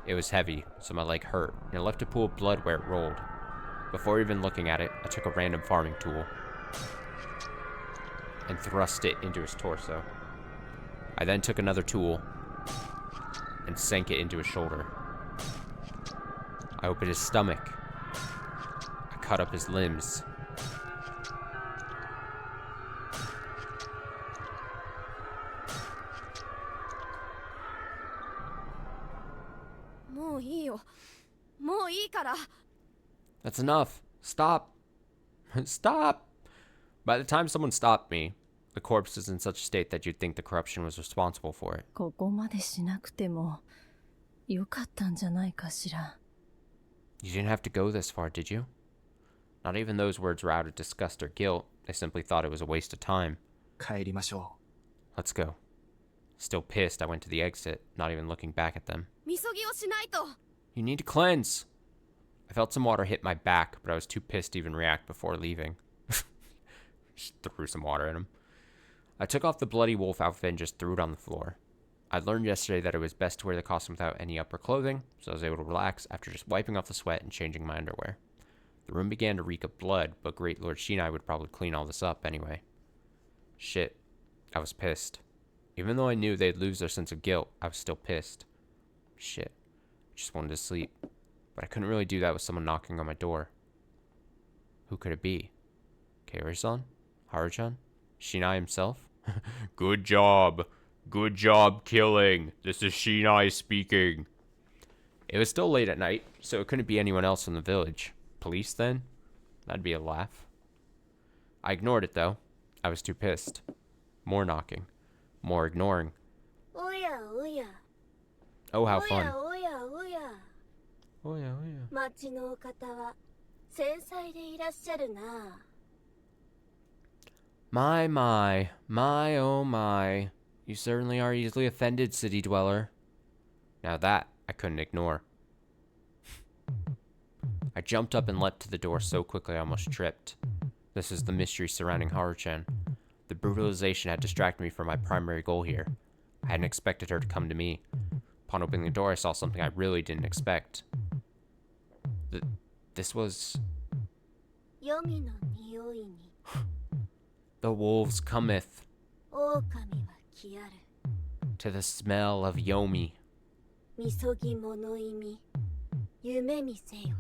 It was heavy, so my leg hurt, and it left a pool of blood where it rolled. Before even looking at it, I took a random farming tool and thrust it into his torso. I then took another tool and sank it into his shoulder. I opened his stomach. I cut up his limbs. ういいよ。もういいから。 That's enough. Stop. Stop. By the time someone stopped me, the corpse is in such a state that you'd think the corruption was responsible for it. ここまでしなくてもよかったんじゃないかしら。 You didn't have to go this far, did you? Not even those words were out of disgust or guilt. They simply thought it was a waste of time. 帰りましょ Let's go. Still pissed, I went to the exit, not even looking back at them. みそぎをしないと。 You need to cleanse. I felt some water hit my back, but I was too pissed to even react before leaving. Just threw some water at him. I took off the bloody wolf outfit and just threw it on the floor. I learned yesterday that it was best to wear the costume without any upper clothing, so I was able to relax after just wiping off the sweat and changing my underwear. The room began to reek of blood, but Great Lord Shinai would probably clean all this up anyway. Shit. I was pissed. Even though I knew they'd lose their sense of guilt, I was still pissed. Shit. I just wanted to sleep. But I couldn't really do that with someone knocking on my door. Who could it be? Kaori-san? Haru-chan? Shinai himself? Good job. Good job killing. This is Shinai speaking. It was still late at night, so it couldn't be anyone else in the village. Police, then? That'd be a laugh. I ignored it, though. I was too pissed. More knocking. More ignoring. おやおや。 Oh, how お fun. やおやおや。 Oh, yeah, oh, yeah. 町のお方は繊細でいらっしゃるな。 My, oh my. You certainly are easily offended, city dweller. Now that I couldn't ignore. I jumped up and leapt to the door so quickly I almost tripped. This is the mystery surrounding Haru-chan. The brutalization had distracted me from my primary goal here. I hadn't expected her to come to me. Upon opening the door, I saw something I really didn't expect. This was... 黄泉の匂いに The wolves cometh 狼は来やる。 to the smell of Yomi. みそぎ物意味。夢見せよ。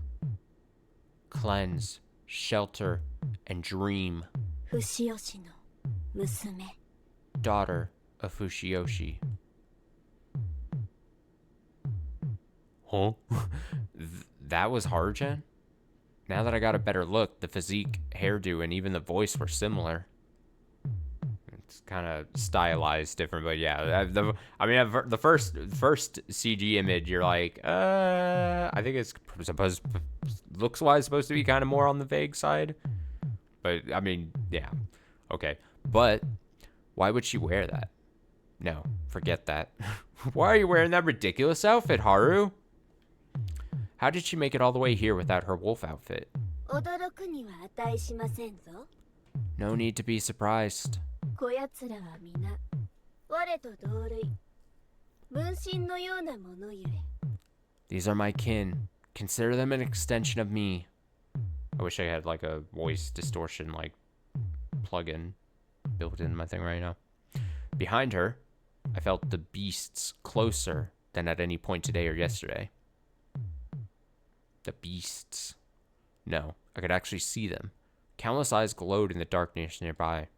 Cleanse, shelter, and dream. 不死吉の娘。 Daughter of Fushiyoshi. Huh? That was Haru-chan? Now that I got a better look, the physique, hairdo, and even the voice were similar. It's kind of stylized different, but yeah. The first CG image, you're like, I think it's looks-wise supposed to be kind of more on the vague side. But, I mean, yeah. Okay. But, why would she wear that? No, forget that. Why are you wearing that ridiculous outfit, Haru? How did she make it all the way here without her wolf outfit? 驚くには値しませんぞ。 No need to be surprised. こやつらは皆我と同類。分身のようなものゆえ。 These are my kin. Consider them an extension of me. I wish I had like a voice distortion like plugin built in my thing right now. Behind her, I felt the beasts closer than at any point today or yesterday. The beasts. No, I could actually see them. Countless eyes glowed in the darkness nearby.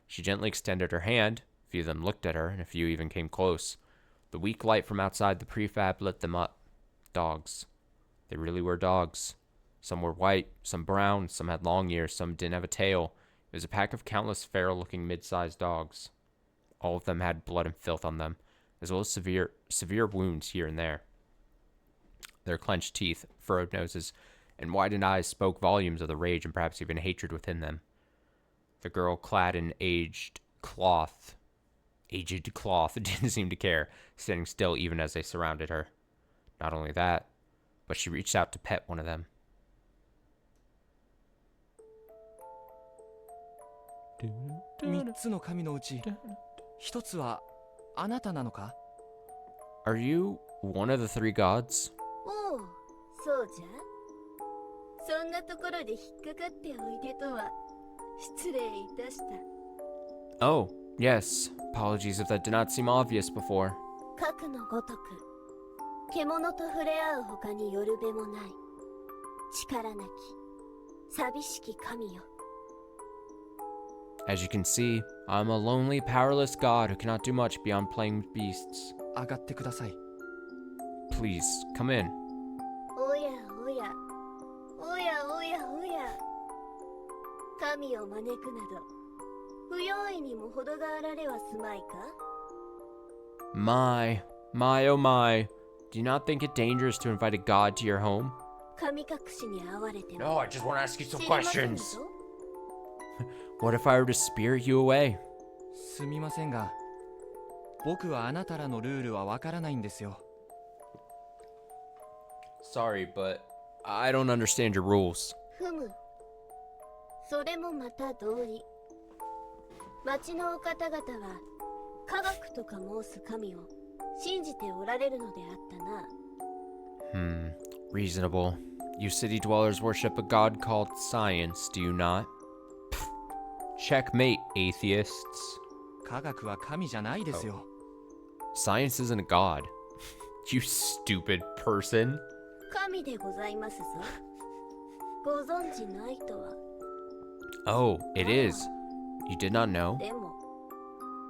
She gently extended her hand. A few of them looked at her, and a few even came close. The weak light from outside the prefab lit them up. Dogs. They really were dogs. Some were white, some brown, some had long ears, some didn't have a tail. It was a pack of countless feral-looking mid-sized dogs. All of them had blood and filth on them, as well as severe wounds here and there. Their clenched teeth, furrowed noses, and widened eyes spoke volumes of the rage and perhaps even hatred within them. The girl, clad in aged cloth, didn't seem to care, standing still even as they surrounded her. Not only that, but she reached out to pet one of them. 3つの神のうち1つはあなたなのか Are you one of the three gods? おう、そうじゃ。そんなところで引っかかっておいでとは失礼いたした。 Oh, yes. Apologies if that did not seem obvious before. かくのごとく獣と触れ合う他によるべもない力なき寂しき神よ。 As you can see, I'm a lonely, powerless god who cannot do much beyond playing with beasts. 上がってください Please, come in. 招くなど不用意にも程があられはすまいか。 My, oh my. Do you not think it dangerous to invite a god to your home? 神隠しに遭われても No, I just want to ask you 知 some りません questions. ぞ。 What if I were to spirit you away? すみませんが、僕はあなたらのルールはわからないんですよ。 Sorry, but I don't understand your rules. ふむ。それもまた同理。町のお方々は科学とか申す神を信じておられるのであったな。Reasonable. You city dwellers worship a god called science, do you not? Pfft. Checkmate, atheists. 科学は神じゃないですよ。 Science isn't a god. You stupid person. 神でございますぞ。ご存知ないとは。 Oh, it is. You did not know? でも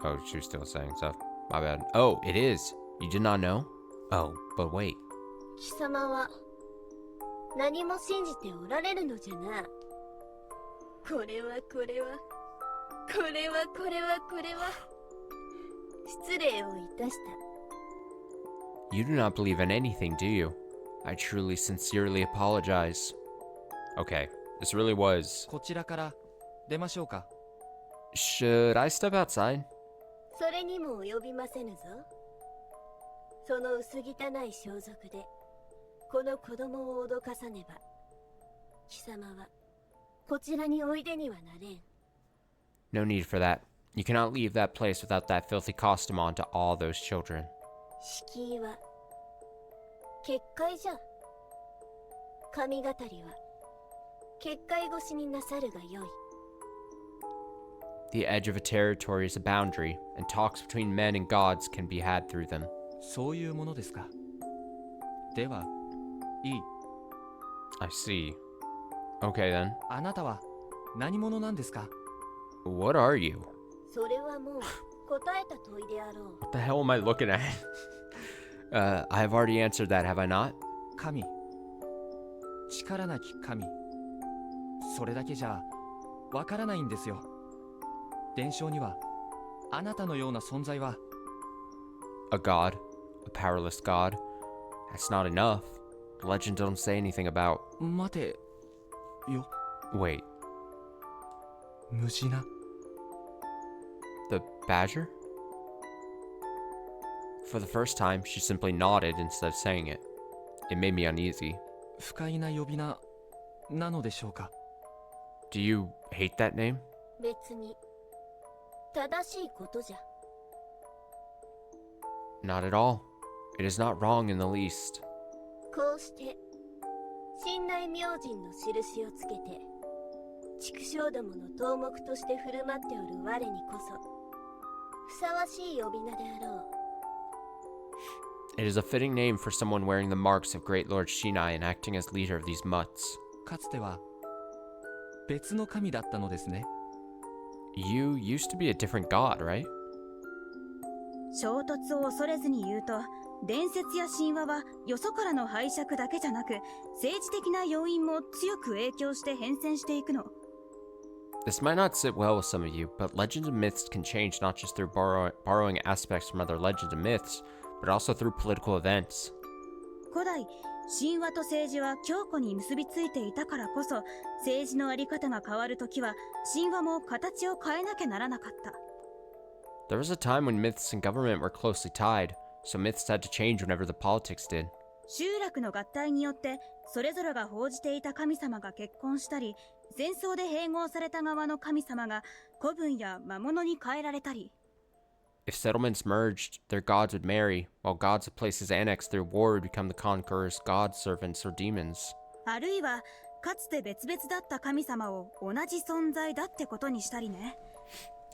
Oh, she was still saying stuff. My bad. Oh, it is. You did not know? Oh, but wait. 貴様は何も信じておられるのじゃな。これは失礼をいたした。 You do not believe in anything, do you? I truly, sincerely apologize. Okay, this really was. こちらから出ましょうか。 Should I step outside? それにも及びませぬぞ。その薄汚い装束でこの子供を脅かさねば貴様はこちらにおいでにはなれん。 No need for that. You cannot leave that place without that filthy costume on to all those children. 敷居は結界じゃ。神語りは結界越しになさるがよい。 The edge of a territory is a boundary, and talks between men and gods can be had through them. そういうものですか。では、いい。 I see. Okay then. あなたは何者なんですか。 What are you? それはもう答えた問いであろう。 What the hell am I looking at? I have already answered that, have I not? 神。力なき神。それだけじゃわからないんですよ。伝承にはあなたのような存在は A god. A powerless god. That's not enough. The legend don't say anything about... 待てよ。 Wait, 無事な。 the badger? For the first time, she simply nodded instead of saying it. It made me uneasy. 不快な呼び名なのでしょうか。 Do you hate that name? 別に正しいことじゃ。 Not at all. It is not wrong in the least. こうして信内明神の印をつけて畜生どもの頭目として振る舞っておる我にこそふさわしい呼び名であろう。 It is a fitting name for someone wearing the marks of Great Lord Shinai and acting as leader of these mutts. かつては別の神だったのですね。 You used to be a different god, right? 衝突を恐れずに言うと、伝説や神話はよそからの拝借だけじゃなく、政治的な要因も強く影響して変遷していくの。 This might not sit well with some of you, but legends and myths can change not just through borrowing aspects from other legends and myths, but also through political events. 古代、神話と政治は強固に結びついていたからこそ、政治のあり方が変わるときは、神話も形を変えなきゃならなかった。 There was a time when myths and government were closely tied, so myths had to change whenever the politics did. 集落の合体によって、それぞれが奉じていた神様が結婚したり、戦争で併合された側の神様が子分や魔物に変えられたり。 If settlements merged, their gods would marry, while gods of places annexed through war would become the conqueror's god servants or demons. あるいは、かつて別々だった神様を同じ存在だってことにしたりね。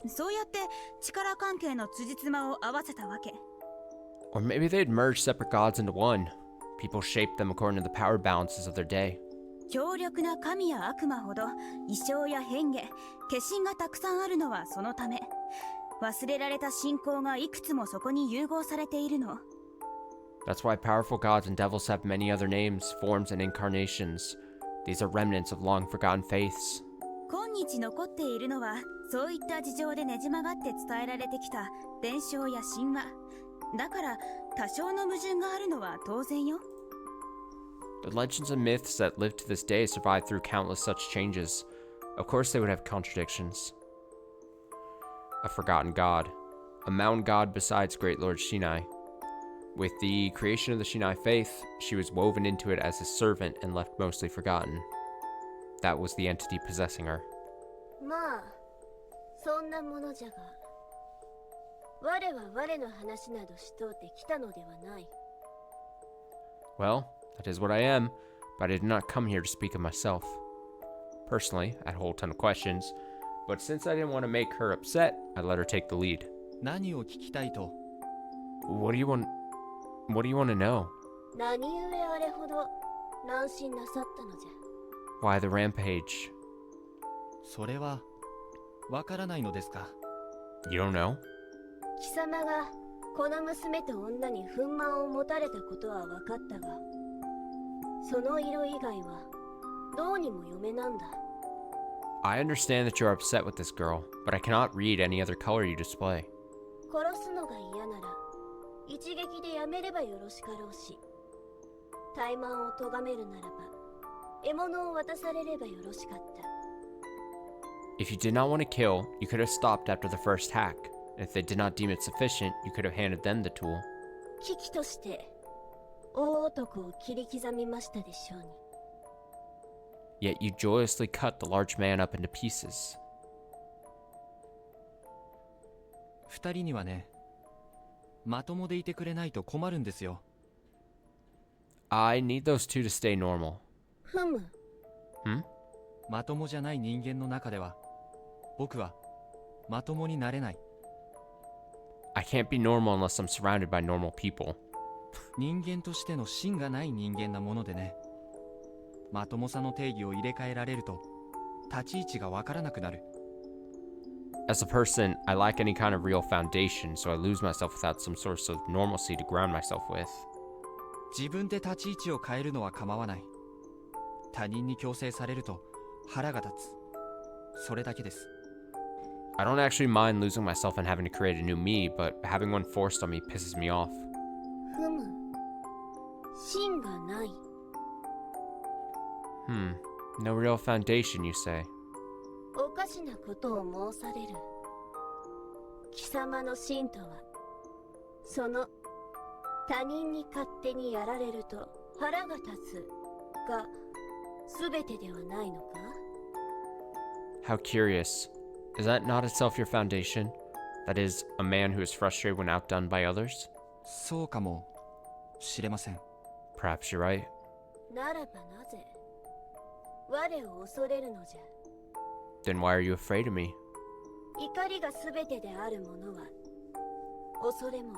そうやって力関係の辻褄を合わせたわけ。 Or maybe they'd merge separate gods into one. People shaped them according to the power balances of their day. 強力な神や悪魔ほど異象や変化、化身がたくさんあるのはそのため。忘れられた信仰がいくつもそこに融合されているの。 That's why powerful gods and devils have many other names, forms, and incarnations. These are remnants of long forgotten faiths. 今今日残っているのはそういった事情でねじ曲がって伝えられてきた伝承や神話だから多少の矛盾があるのは当然よ。 The legends and myths that live to this day survive through countless such changes. Of course they would have contradictions. A forgotten god. A mountain god besides Great Lord Shinai. With the creation of the Shinai faith, she was woven into it as his servant and left mostly forgotten. That was the entity possessing her. まあそんなものじゃが、我は我の話などしとうてきたのではない。 Well, that is what I am, but I did not come here to speak of myself. Personally, I had a whole ton of questions, but since I didn't want to make her upset, I let her take the lead. 何を聞きたいと？ What do you want to know? 何故あれほど乱心なさったのじゃ。 Why the rampage? それはわからないのですか？ You don't know? 貴様がこの娘と女に憤懣を持たれたことは分かったが、その色以外はどうにも読めなんだ。 I understand that you're upset with this girl, but I cannot read any other color you display. 殺すのが嫌なら一撃でやめればよろしかろうし、怠慢を咎めるならば獲物を渡されればよろしかった。 If you did not want to kill, you could have stopped after the first hack. And if they did not deem it sufficient, you could have handed them the tool. 危機として大男を切り刻みましたでしょうに。 Yet you joyously cut the large man up into pieces. 二人にはね、まともでいてくれないと困るんですよ。 I need those two to stay normal. ふむ。 Hmm? まともじゃない人間の中では、僕はまともになれない。 I can't be normal unless I'm surrounded by normal people. 人間としての芯がない人間なものでね。まともさの定義を入れ替えられると、立ち位置がわからなくなる。 As a person, I lack any kind of real foundation, so I lose myself without some source of normalcy to ground myself with. 自分で立ち位置を変えるのは構わない。他人に強制されると腹が立つ。それだけです。 I don't actually mind losing myself and having to create a new me, but having one forced on me pisses me off. ふむ。芯がない。 No real foundation, you say? おかしなことを申される。貴様の芯とは、その他人に勝手にやられると腹が立つが全てではないのか？ How curious. Is that not itself your foundation? That is, a man who is frustrated when outdone by others? そうかもしれません。 Perhaps you're right. ならばなぜ我を恐れるのじゃ。 Then why are you afraid of me? 怒りが全てであるものは恐れも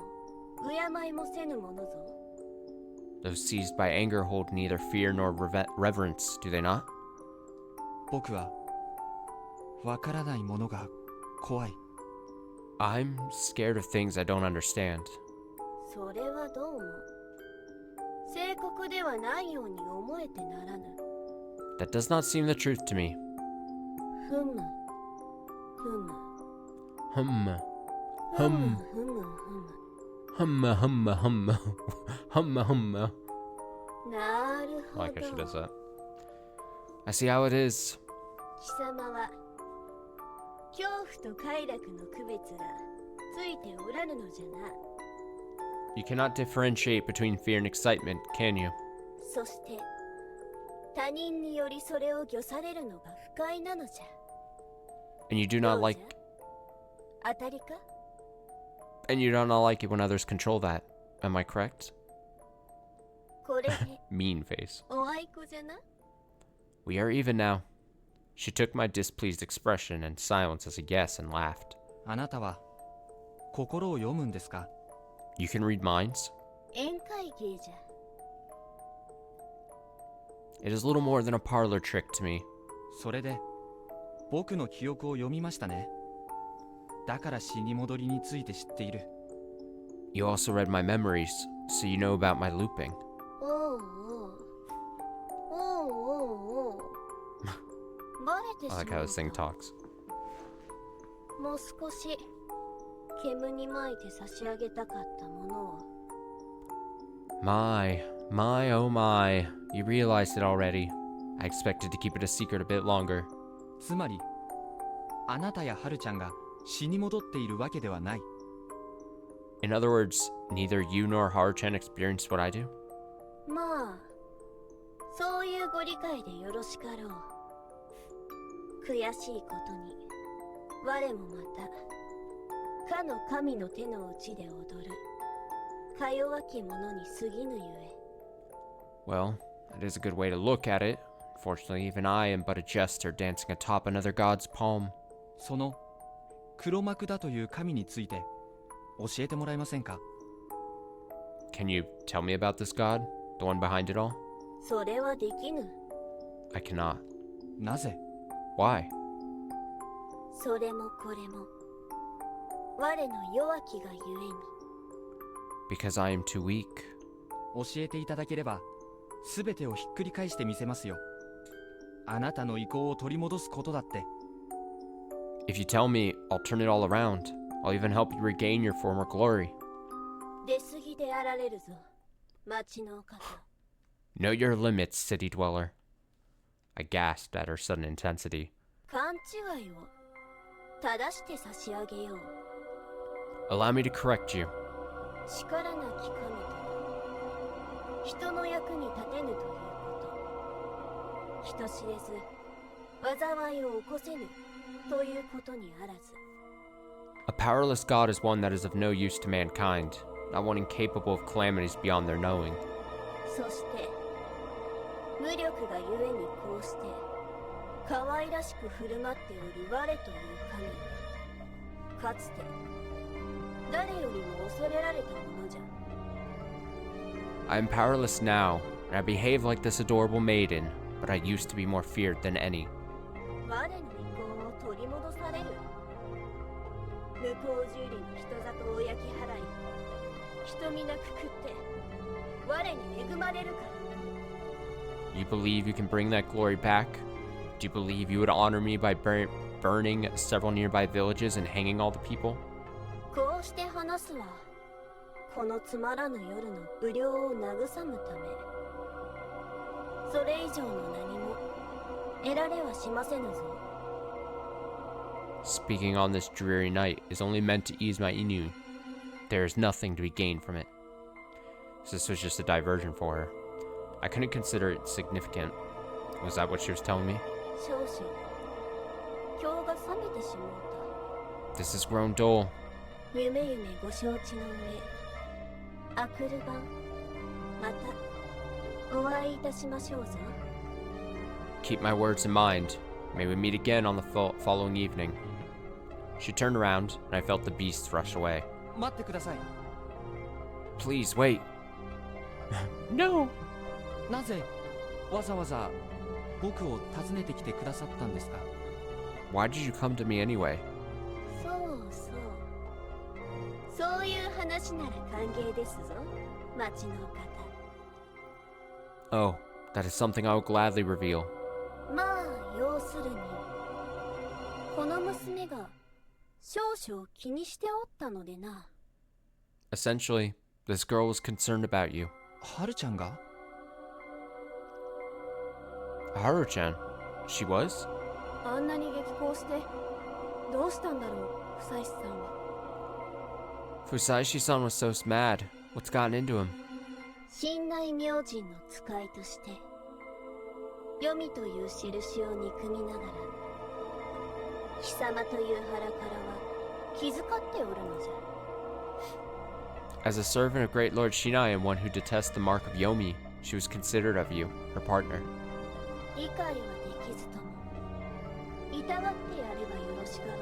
敬いもせぬものぞ。 Those seized by anger hold neither fear nor reverence, do they not? 僕はわからないものが怖い。 I'm scared of things I don't understand. それはどうも正確ではないように思えてならぬ。 That does not seem the truth to me. ふむふむ Hum. ふむ Hum. ふむふむ。 Humma humma humma. Humma humma. なるほ I ど。 like how she does that. I see how it is. 貴様は恐怖と快楽の区別がついておらぬのじゃな。 You cannot differentiate between fear and excitement, can you? そして他人によりそれを御されるのが不快なのじゃ。 And you do ど not うじ like ゃ当たりか？ and you do not like it when others control that. Am I correct? これで Mean face. おあいこじゃな。 We are even now. She took my displeased expression and silence as a guess and laughed. あなたは心を読むんですか？ You can read minds? 宴会芸じゃ。 It is little more than a parlor trick to me. それで僕の記憶を読みましたね。だから死に戻りについて知っている。 You also read my memories, so you know about my looping. おうおうおうおうおうバレてし I ま like how う this thing と talks. もう少し煙に巻いて差し上げたかったものを My, oh my. You realized it already. I expected to keep it a secret a bit longer. つまりあなたやハルちゃんが死に戻っているわけではない。 In other words, neither you nor Haru-chan experienced what I do? まあそういうご理解でよろしかろう。悔しいことに我もまたかの神の手の内で踊るか弱き者に過ぎぬゆえ。 Well, that is a good way to look at it. Fortunately, even I am but a jester dancing atop another god's palm. その黒幕だという神について教えてもらえませんか？ Can you tell me about this god? The one behind it all? それはできぬ。 I cannot. なぜ？ Why? それもこれも我の弱きがゆえに。 Because I am too weak. 教えていただければ全てをひっくり返してみせますよ。あなたの意向を取り戻すことだって。 If you tell me, I'll turn it all around. I'll even help you regain your former glory. 出過ぎであられるぞ町の方。 Know your limits, city dweller. I gasped at her sudden intensity. 勘違いを正して差し上げよう。 Allow me to correct you. 力なき神とは人の役に立てぬということ。人知れず災いを起こせぬということにあらず。 A powerless god is one that is of no use to mankind, not one incapable of calamities beyond their knowing. そして無力がゆえにこうして可愛らしく振る舞っておる我という神はかつて誰よりも恐れられたものじゃ。 I am powerless now, and I behave like this adorable maiden, but I used to be more feared than any. 我の意向を取り戻される。向こう十里の人里を焼き払い人皆くくって我に恵まれるか。 You believe you can bring that glory back? Do you believe you would honor me by burning several nearby villages and hanging all the people? こうして話すわ。このつまらぬ夜の不良を慰むため。それ以上の何も得られはしませぬぞ。 Speaking on this dreary night is only meant to ease my ennui. There is nothing to be gained from it. So this was just a diversion for her. I couldn't consider it significant. Was that what she was telling me? 少々今日が覚めてしまう This has grown dull. た。夢夢ご承知の上あくる晩またお会いいたしましょうぞ。 Keep my words in mind. May we meet again on the following evening. She turned around, and I felt the beast rush away. 待ってください。 Please, wait. No! なぜわざわざ僕を訪ねてきてくださったんですか？ Why did you come to me anyway? そうそうそういう話なら歓迎ですぞ町の方。 Oh, that is something I will gladly reveal. まあ要するにこの娘が少々気にしておったのでな。 Essentially, this girl was concerned about you. ハルちゃんが？ Haru-chan? She was? あんなに激高してどうしたんだろう夫妻さんは。 Fusaishi-san was so mad. What's gotten into him? 信頼明神の使いとして黄泉という印を憎みながら貴様という腹からは気遣っておるのじゃ。 As a servant of great Lord Shinai and one who detests the mark of Yomi, she was considerate of you, her partner. 理解はできずともいたわってやればよろしかろ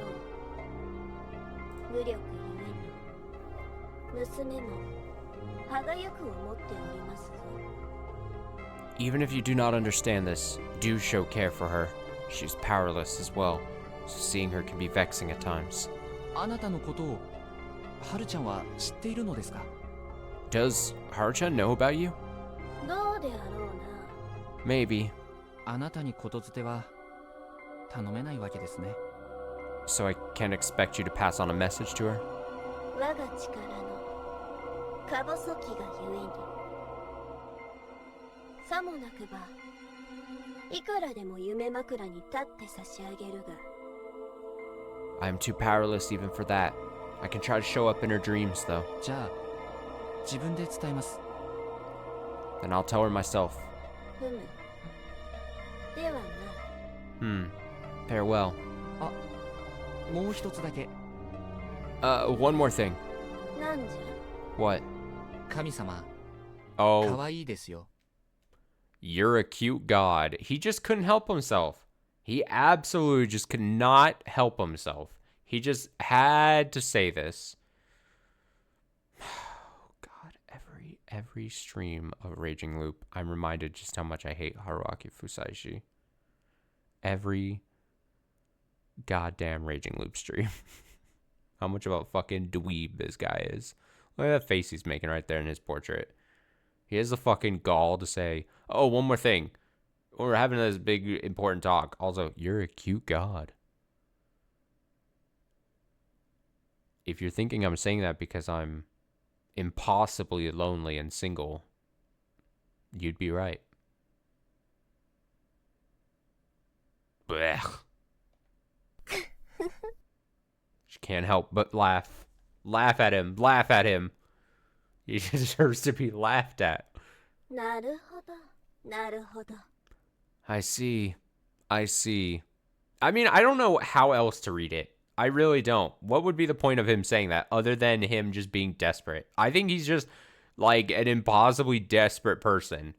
う。無力ゆえに娘も歯がゆく思っておりますぞ。 Even if you do not understand this, do show care for her. She's powerless as well, so seeing her can be vexing at times. あなたのことをハルちゃんは知っているのですか？ Does Haru-chan know about you? どうであろうな。 Maybe. あなたにことづては頼めないわけですね。 So I can't expect you to pass on a message to her? 我が力のか細きがゆえにさもなくばいくらでも夢枕に立って差し上げるが I am too powerless even for that. I can try to show up in her dreams, though. じゃあ自分で伝えます。 Then I'll tell her myself. ふむではな Farewell. もう一つだけ。 One more thing. なんじゃ What? 神様、 Oh, 可愛いですよ。 you're a cute god. He just couldn't help himself. He absolutely just could not help himself. He just had to say this. God, every stream of Raging Loop, I'm reminded just how much I hate Haruaki Fusaishi. Every goddamn Raging Loop stream. How much of a fucking dweeb this guy is. Look at that face he's making right there in his portrait. He has the fucking gall to say, oh, one more thing. We're having this big, important talk. Also, you're a cute god. If you're thinking I'm saying that because I'm impossibly lonely and single, you'd be right. Blech. She can't help but laugh. Laugh at him. Laugh at him. He deserves to be laughed at. なるほどなるほど I see. I see. I mean, I don't know how else to read it. I really don't. What would be the point of him saying that other than him just being desperate? I think he's just like an impossibly desperate person.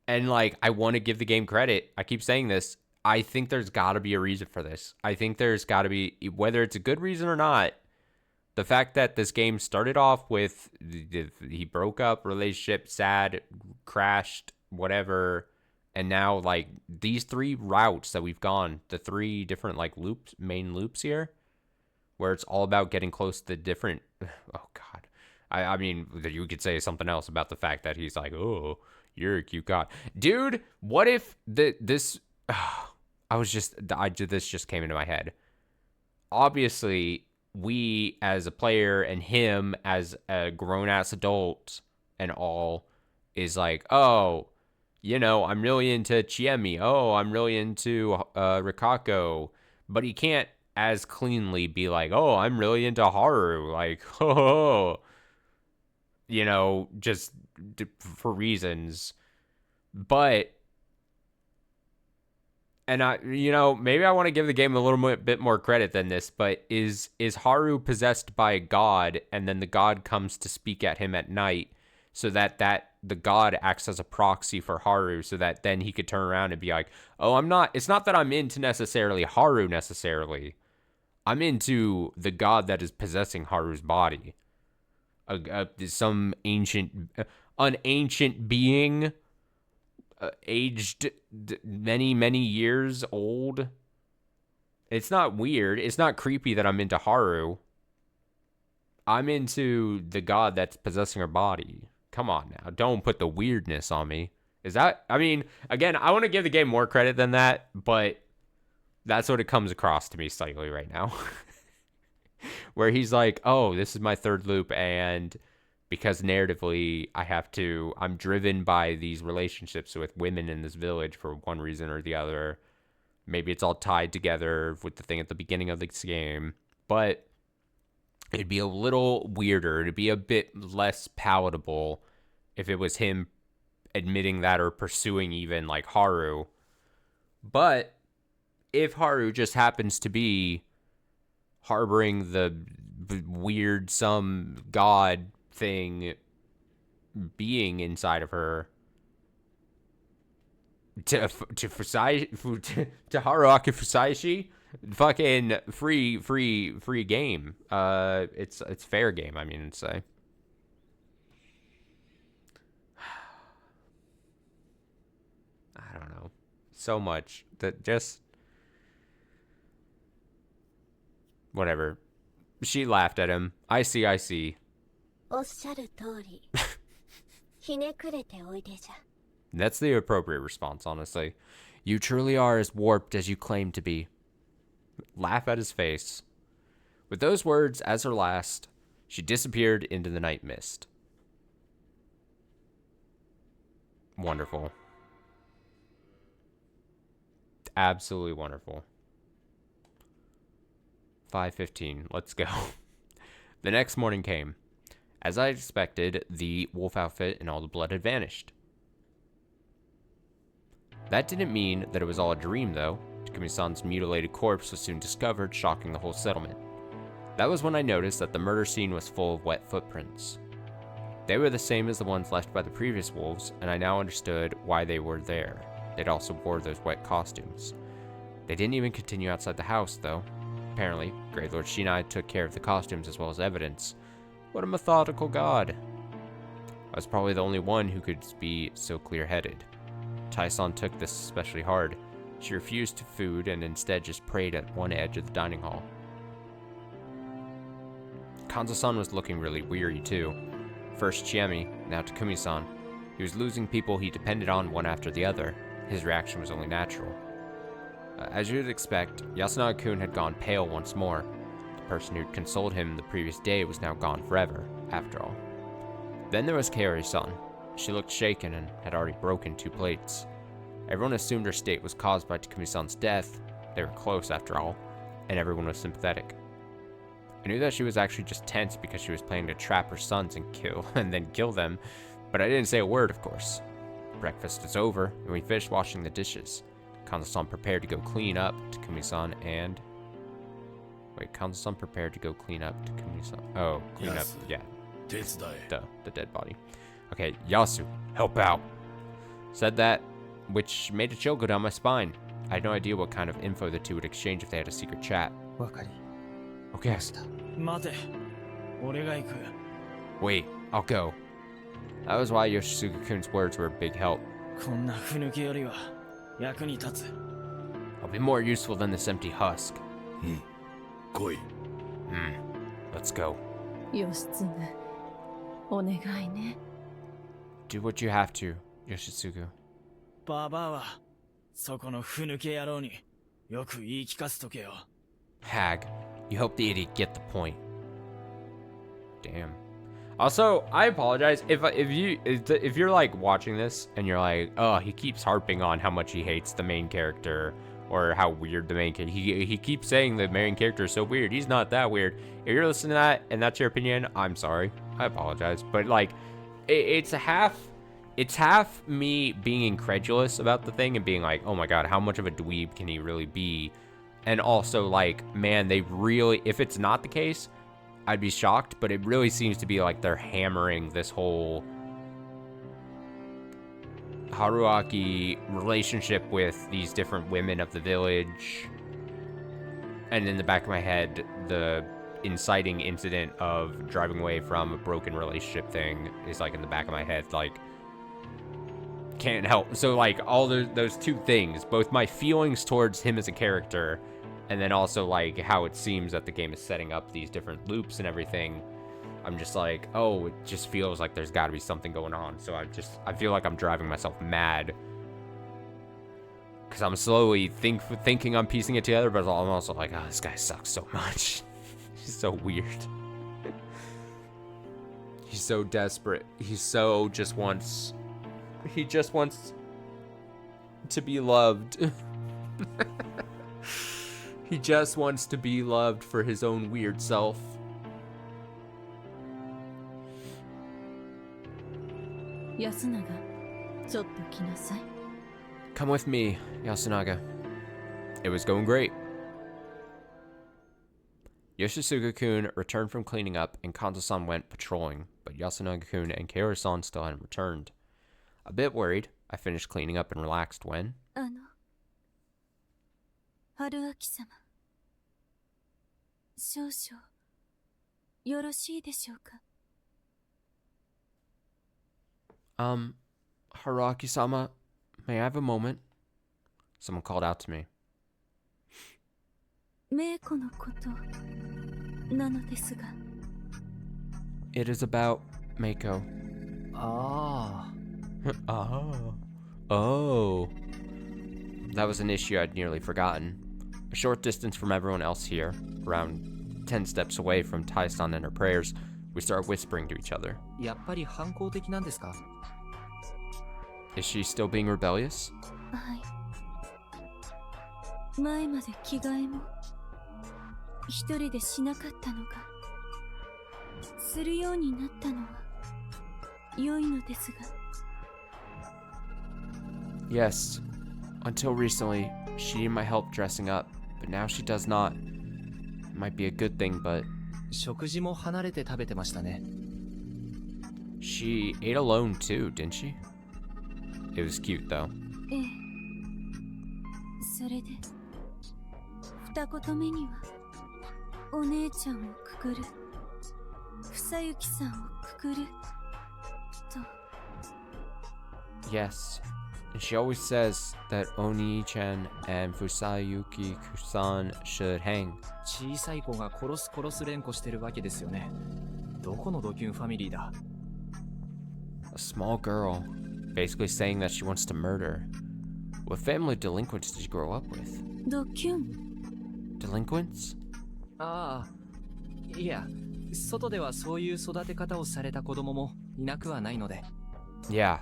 And like, I want to give the game credit. I keep saying this. I think there's got to be a reason for this. I think there's got to be, whether it's a good reason or not, the fact that this game started off with he broke up, relationship, sad, crashed, whatever, and now like these three routes that we've gone, the three different like loops, main loops here, where it's all about getting close to the different, oh god, I mean, you could say something else about the fact that he's like, oh, you're a cute god, dude. What if this this just came into my head. Obviously, we as a player and him as a grown-ass adult and all is like, oh, you know, I'm really into Chiemi. Oh, I'm really into Rikako. But he can't as cleanly be like, oh, I'm really into Haru. Like, oh, you know, just for reasons. But, and I, you know, maybe I want to give the game a little bit more credit than this, but is Haru possessed by a god, and then the god comes to speak at him at night, so that the god acts as a proxy for Haru, so that then he could turn around and be like, oh, it's not that I'm into necessarily Haru necessarily. I'm into the god that is possessing Haru's body. Some an ancient being, aged many years old. It's not weird. It's not creepy that I'm into Haru. I'm into the god that's possessing her body. Come on now. Don't put the weirdness on me. Is that, I mean, again, I want to give the game more credit than that, but that's what it comes across to me slightly right now. Where he's like, oh, this is my third loop, and because narratively I'm driven by these relationships with women in this village for one reason or the other. Maybe it's all tied together with the thing at the beginning of this game, but it'd be a little weirder. It'd be a bit less palatable if it was him admitting that or pursuing even like Haru. But if Haru just happens to be harboring the weird some god thing being inside of her to Haruaki Fusaishi, fucking free game. It's fair game, I mean to say. I don't know. So much that just whatever. She laughed at him. I see. おっしゃる通りひねくれておいでじゃ That's the appropriate response, honestly. You truly are as warped as you claim to be. Laugh at his face. With those words as her last, she disappeared into the night mist. Wonderful. Absolutely wonderful. 5:15. Let's go. The next morning came. As I expected, the wolf outfit and all the blood had vanished. That didn't mean that it was all a dream, though. Takumi-san's mutilated corpse was soon discovered, shocking the whole settlement. That was when I noticed that the murder scene was full of wet footprints. They were the same as the ones left by the previous wolves, and I now understood why they were there. They'd also wore those wet costumes. They didn't even continue outside the house, though. Apparently, Great Lord Shinai took care of the costumes as well as evidence. What a methodical god. I was probably the only one who could be so clear-headed. Tai-san took this especially hard. She refused food and instead just prayed at one edge of the dining hall. Kanzo-san was looking really weary too. First Chiemi, now Takumi-san. He was losing people he depended on one after the other. His reaction was only natural. As you'd expect, Yasunaga-kun had gone pale once more. The person who'd consoled him the previous day was now gone forever, after all. Then there was Kaori-san. She looked shaken and had already broken 2 plates. Everyone assumed her state was caused by Takumi-san's death. They were close, after all, and everyone was sympathetic. I knew that she was actually just tense because she was planning to trap her sons and then kill them, but I didn't say a word, of course. Breakfast was over, and we finished washing the dishes. Kanzo-san prepared to go clean up Takumi-san and... Wait, Kanzo-san prepared to go clean up Takumi-san. Oh, clean up, yeah. Duh, the dead body. Okay, Yasu, help out. Said that, which made a chill go down my spine. I had no idea what kind of info the two would exchange if they had a secret chat. Okay. Wait, I'll go. That was why Yoshisuga-kun's words were a big help. I'll be more useful than this empty husk. Let's go. 義経、お願いね。 Do what you have to, Yoshitsugu. ババアはそこのふぬけ野郎によく言い聞かせとけよ。 Hag, you help the idiot get the point. Damn. Also, I apologize if you're like watching this and you're like, oh, he keeps harping on how much he hates the main character or how weird the main character. He keeps saying the main character is so weird. He's not that weird. If you're listening to that and that's your opinion, I'm sorry. I apologize, but like, it's half me being incredulous about the thing and being like, oh my god, how much of a dweeb can he really be? And also like, man, they really, if it's not the case, I'd be shocked, but it really seems to be like they're hammering this whole Haruaki relationship with these different women of the village. And in the back of my head, the inciting incident of driving away from a broken relationship thing is like in the back of my head, like, can't help. So like all those two things, both my feelings towards him as a character and then also like how it seems that the game is setting up these different loops and everything, I'm just like, oh, it just feels like there's got to be something going on. So I feel like I'm driving myself mad because I'm slowly thinking I'm piecing it together, but I'm also like, oh, this guy sucks so much. He's so weird. He's so desperate. He just wants to be loved. He just wants to be loved for his own weird self. Yasunaga, ちょっと来なさい。 Come with me, Yasunaga. It was going great. Yoshisuga-kun returned from cleaning up, and Kanzo-san went patrolling, but Yasunaga-kun and Kaori-san still hadn't returned. A bit worried, I finished cleaning up and relaxed when... 春明様、少々よろしいでしょうか。Haruaki-sama, may I have a moment? Someone called out to me. メイコのことなのですが。 It is about Meiko. Ah. Oh. that was an issue I'd nearly forgotten. A short distance from everyone else here, around 10 steps away from Tai-san and her prayers, we start whispering to each other. やっぱり反抗的なんですか？ Is she still being rebellious? はい。前まで着替えも一人でしなかったのがするようになったのは良いのですが。Yes. Until recently, she needed my help dressing up, but now she does not. It might be a good thing, but 食事も離れて食べてましたね。 she ate alone too, didn't she? It was cute though. ええ。それで二言目にはお姉ちゃんをくくる、房幸さんをくくると。 Yes. And she always says that Oni-chan and Fusayuki-san should hang. 小さい子が殺す連呼してるわけですよね。どこのドキュンファミリーだ？ A small girl, basically saying that she wants to murder. What family of delinquents did you grow up with? ドキュン。 Delinquents? ああ、いや、外ではそういう育て方をされた子供もいなくはないので。 Yeah.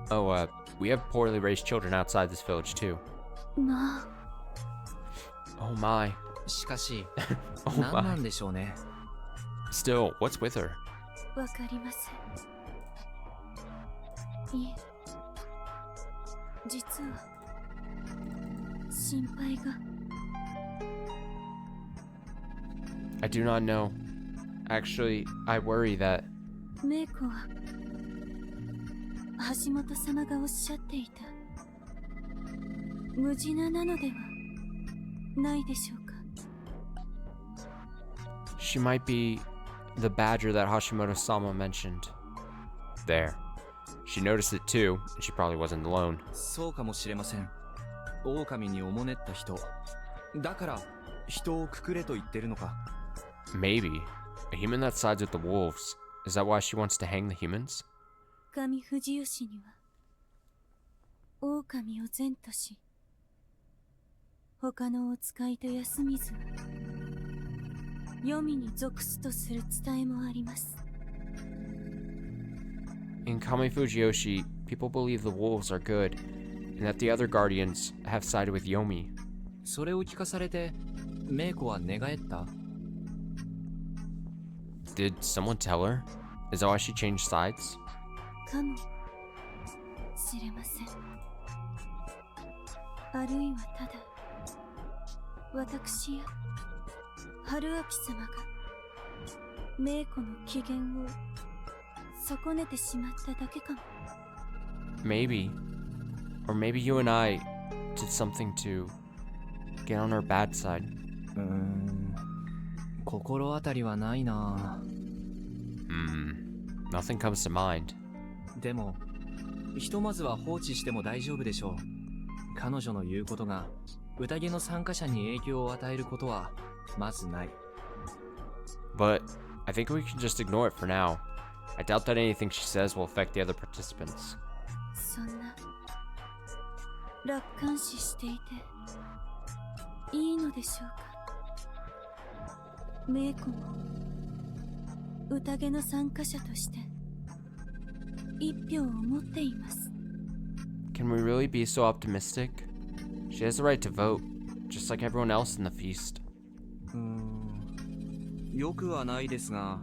Oh, we have poorly raised children outside this village too. まあ。 Oh my. しかし、 Oh 何な my. んでしょうね。 Still, what's with her? わかりません。いえ、実は心配が。 I do not know. Actually, I worry that メイコは橋本様がおっしゃっていた無地ななのではないでしょうか。 she might be the badger that Hashimoto-sama mentioned. There. She noticed it too, and she probably wasn't alone. そうかもしれません。狼におもねった人。だから人をくくれと言ってるのか。 Maybe. A human that sides with the wolves. Is that why she wants to hang the humans? 上藤吉には狼を善とし他のお使いと休みず黄泉に属すとする伝えもあります。 In Kami Fujiyoshi, people believe the wolves are good, and that the other guardians have sided with Yomi. それを聞かされて、メイコは寝返った？ Did someone tell her? Is that why she changed sides? かもしれません。あるいはただ私や春明様がメイコの機嫌を損ねてしまっただけかも。 Maybe. Or maybe you and I did something to get on her bad side. 心当たりはないな。Nothing comes to mind. でも、ひとまずは放置しても大丈夫でしょう。彼女の言うことが宴の参加者に影響を与えることはまずない。 But I think we can just ignore it for now. I doubt that anything she says will affect the other participants. そんな楽観視していていいのでしょうか。メイコも宴の参加者として一票を持っています。 Can we really be so optimistic? She has the right to vote, just like everyone else in the feast. よくはないですが、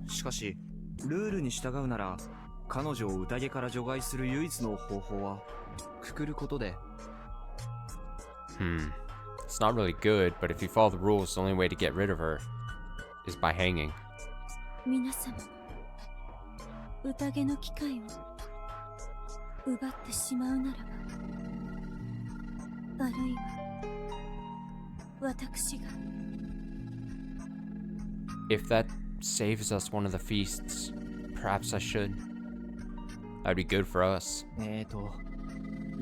しかしルールに従うなら彼女を宴から除外する唯一の方法はくくることで。 It's not really good, but if you follow the rules, the only way to get rid of her is by hanging. 皆様の宴の機会を奪ってしまうならば、あるいは私が。 If that saves us one of the feasts, perhaps I should. That'd be good for us.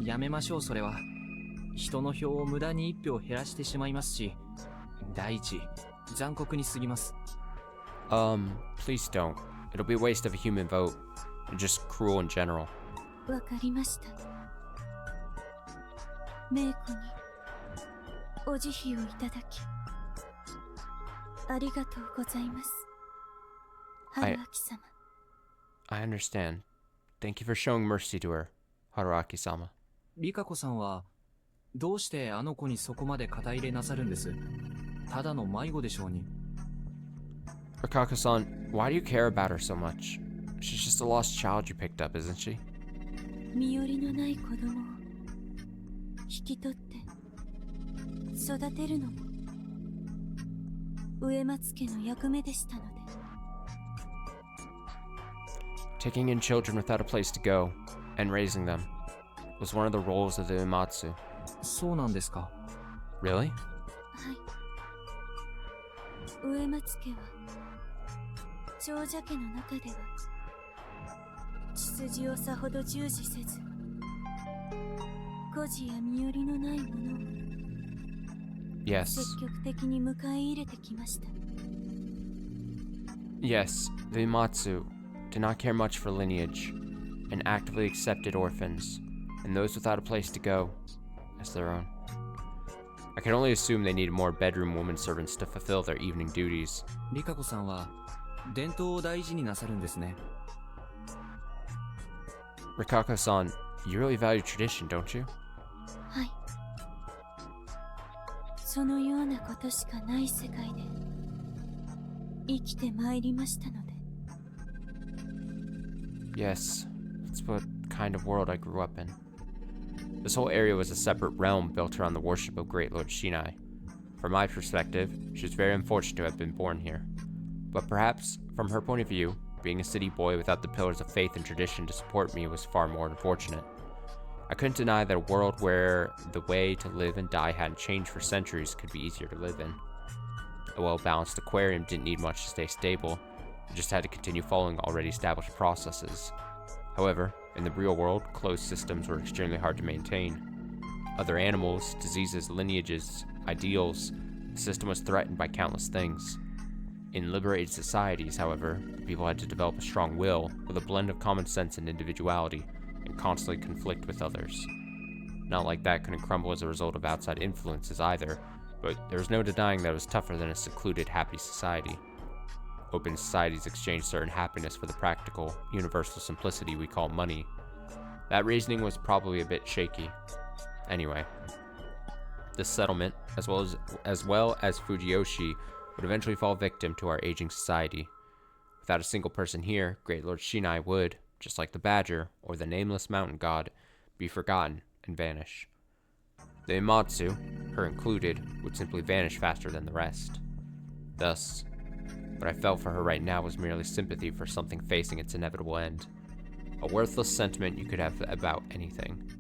やめましょう。それは人の票を無駄に一票減らしてしまいますし、第一残酷に過ぎます。 Please don't. It'll be a waste of a human vote, and just cruel in general. わかりました。名子にお慈悲をいただきありがとうございます、春明様。 I understand. Thank you for showing mercy to her, Haruaki-sama. リカ子さんはどうしてあの子にそこまで肩入れなさるんです？ただの迷子でしょうに。Rikako-san, why do you care about her so much? She's just a lost child you picked up, isn't she? 身寄りのない子供を引き取って育てるのも植松家の役目でしたので。 Taking in children without a place to go and raising them was one of the roles of the Uematsu. そうなんですか。Really? はい。植松家は長者家の中では血筋をさほど重視せず、孤児や身寄りのない者を Yes. 積極的に迎え入れてきました。 Yes, the Uematsu did not care much for lineage and actively accepted orphans and those without a place to go as their own. I can only assume they needed more bedroom woman servants to fulfill their evening duties. リカ子さんは伝統を大事になさるんですね。 Rikako-san, you really value tradition, don't you? はい。そのようなことしかない世界で生きてまいりましたので。 Yes, that's what kind of world I grew up in. This whole area was a separate realm built around the worship of Great Lord Shinai. From my perspective, she was very unfortunate to have been born here. But perhaps, from her point of view, being a city boy without the pillars of faith and tradition to support me was far more unfortunate. I couldn't deny that a world where the way to live and die hadn't changed for centuries could be easier to live in. A well-balanced aquarium didn't need much to stay stable. It just had to continue following already established processes. However, in the real world, closed systems were extremely hard to maintain. Other animals, diseases, lineages, ideals, the system was threatened by countless things. In liberated societies, however, people had to develop a strong will with a blend of common sense and individuality, and constantly conflict with others. Not like that couldn't crumble as a result of outside influences either, but there was no denying that it was tougher than a secluded, happy society. Open societies exchange certain happiness for the practical, universal simplicity we call money. That reasoning was probably a bit shaky. Anyway, this settlement, as well as Fujiyoshi, would eventually fall victim to our aging society. Without a single person here, Great Lord Shinai would, just like the Badger or the nameless mountain god, be forgotten and vanish. The Uematsu, her included, would simply vanish faster than the rest. Thus, what I felt for her right now was merely sympathy for something facing its inevitable end. A worthless sentiment you could have about anything.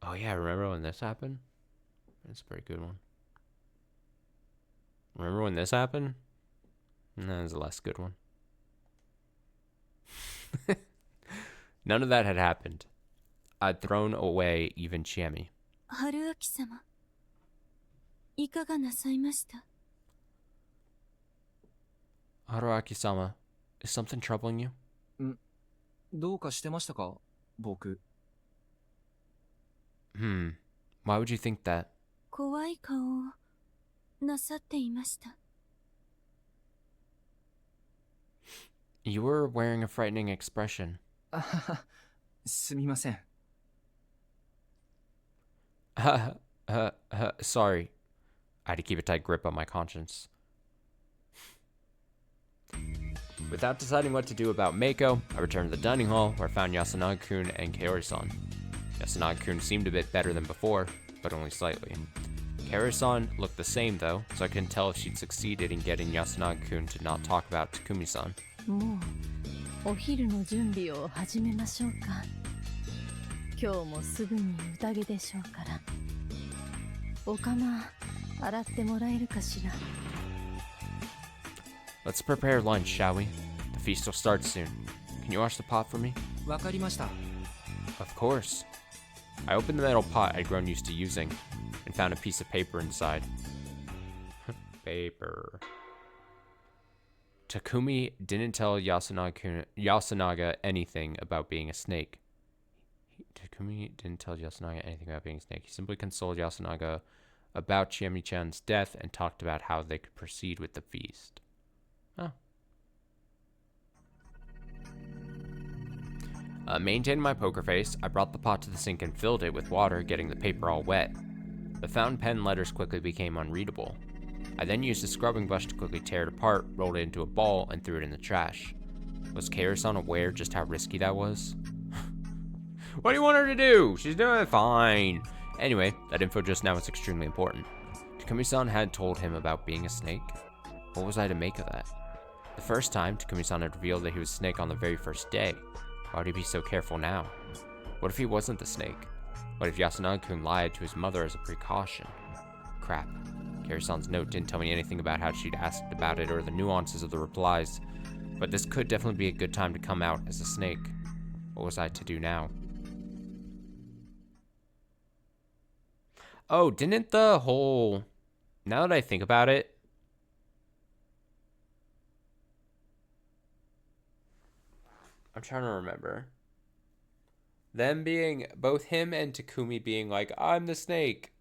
Oh yeah, remember when this happened? That's a pretty good one. Remember when this happened? No, that's a less good one. None of that had happened. I'd thrown away even Chiemi. 春明様、いかがなさいました？ Haruaki-sama, is something troubling you? どうかしてましたか、僕。Why would you think that? 怖い顔をなさっていました。 You were wearing a frightening expression. あはは、すみません。Sorry. I had to keep a tight grip on my conscience. Without deciding what to do about Mako, I returned to the dining hall where I found Yasunaga-kun and Kaori-san. Yasunaga-kun seemed a bit better than before, but only slightly. Kaori-san looked the same though, so I couldn't tell if she'd succeeded in getting Yasunaga-kun to not talk about Takumi-san. もうお昼の準備を始めましょうか。今日もすぐに宴でしょうから。お釜洗ってもらえるかしら。Let's prepare lunch, shall we? The feast will start soon. Can you wash the pot for me? わかりました。Of course. I opened the metal pot I'd grown used to using, and found a piece of paper inside. Paper. Takumi didn't tell Yasunaga anything about being a snake. Takumi didn't tell Yasunaga anything about being a snake. He simply consoled Yasunaga about Chiemi-chan's death and talked about how they could proceed with the feast. Oh. Maintaining my poker face, I brought the pot to the sink and filled it with water, getting the paper all wet. The fountain pen letters quickly became unreadable. I then used a scrubbing brush to quickly tear it apart, rolled it into a ball, and threw it in the trash. Was Kaoru-san aware just how risky that was? What do you want her to do? She's doing it fine. Anyway, that info just now was extremely important. Takumi-san had told him about being a snake. What was I to make of that? The first time, Takumi-san had revealed that he was a snake on the very first day. Why would he be so careful now? What if he wasn't the snake? What if Yasunaga-kun lied to his mother as a precaution? Crap. Kaoru-san's note didn't tell me anything about how she'd asked about it or the nuances of the replies, but this could definitely be a good time to come out as a snake. What was I to do now? Oh, didn't the whole... Now that I think about it, I'm trying to remember. Them being, both him and Takumi being like, I'm the snake.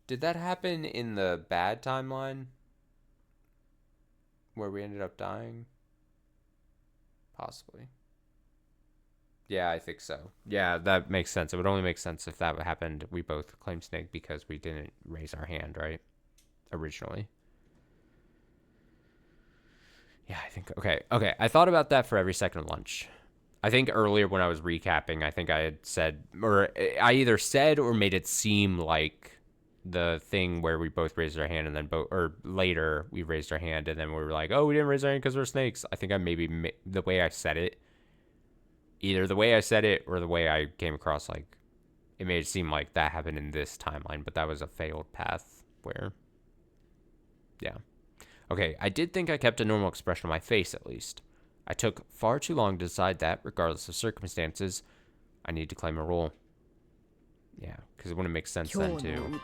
Did that happen in the bad timeline? Where we ended up dying? Possibly. Yeah, I think so. Yeah, that makes sense. It would only make sense if that happened. We both claimed snake because we didn't raise our hand, right? Originally. Yeah, I think, okay. I thought about that for every second of lunch. I think earlier when I was recapping, I think I had said, or I either said or made it seem like the thing where we both raised our hand and then or later we raised our hand and then we were like, oh, we didn't raise our hand because we're snakes. I think I maybe, the way I said it, either the way I said it or the way I came across, like, it made it seem like that happened in this timeline, but that was a failed path where, yeah. Okay, I did think I kept a normal expression on my face, at least. I took far too long to decide that, regardless of circumstances, I need to claim a role. Yeah, because it wouldn't make sense then, too.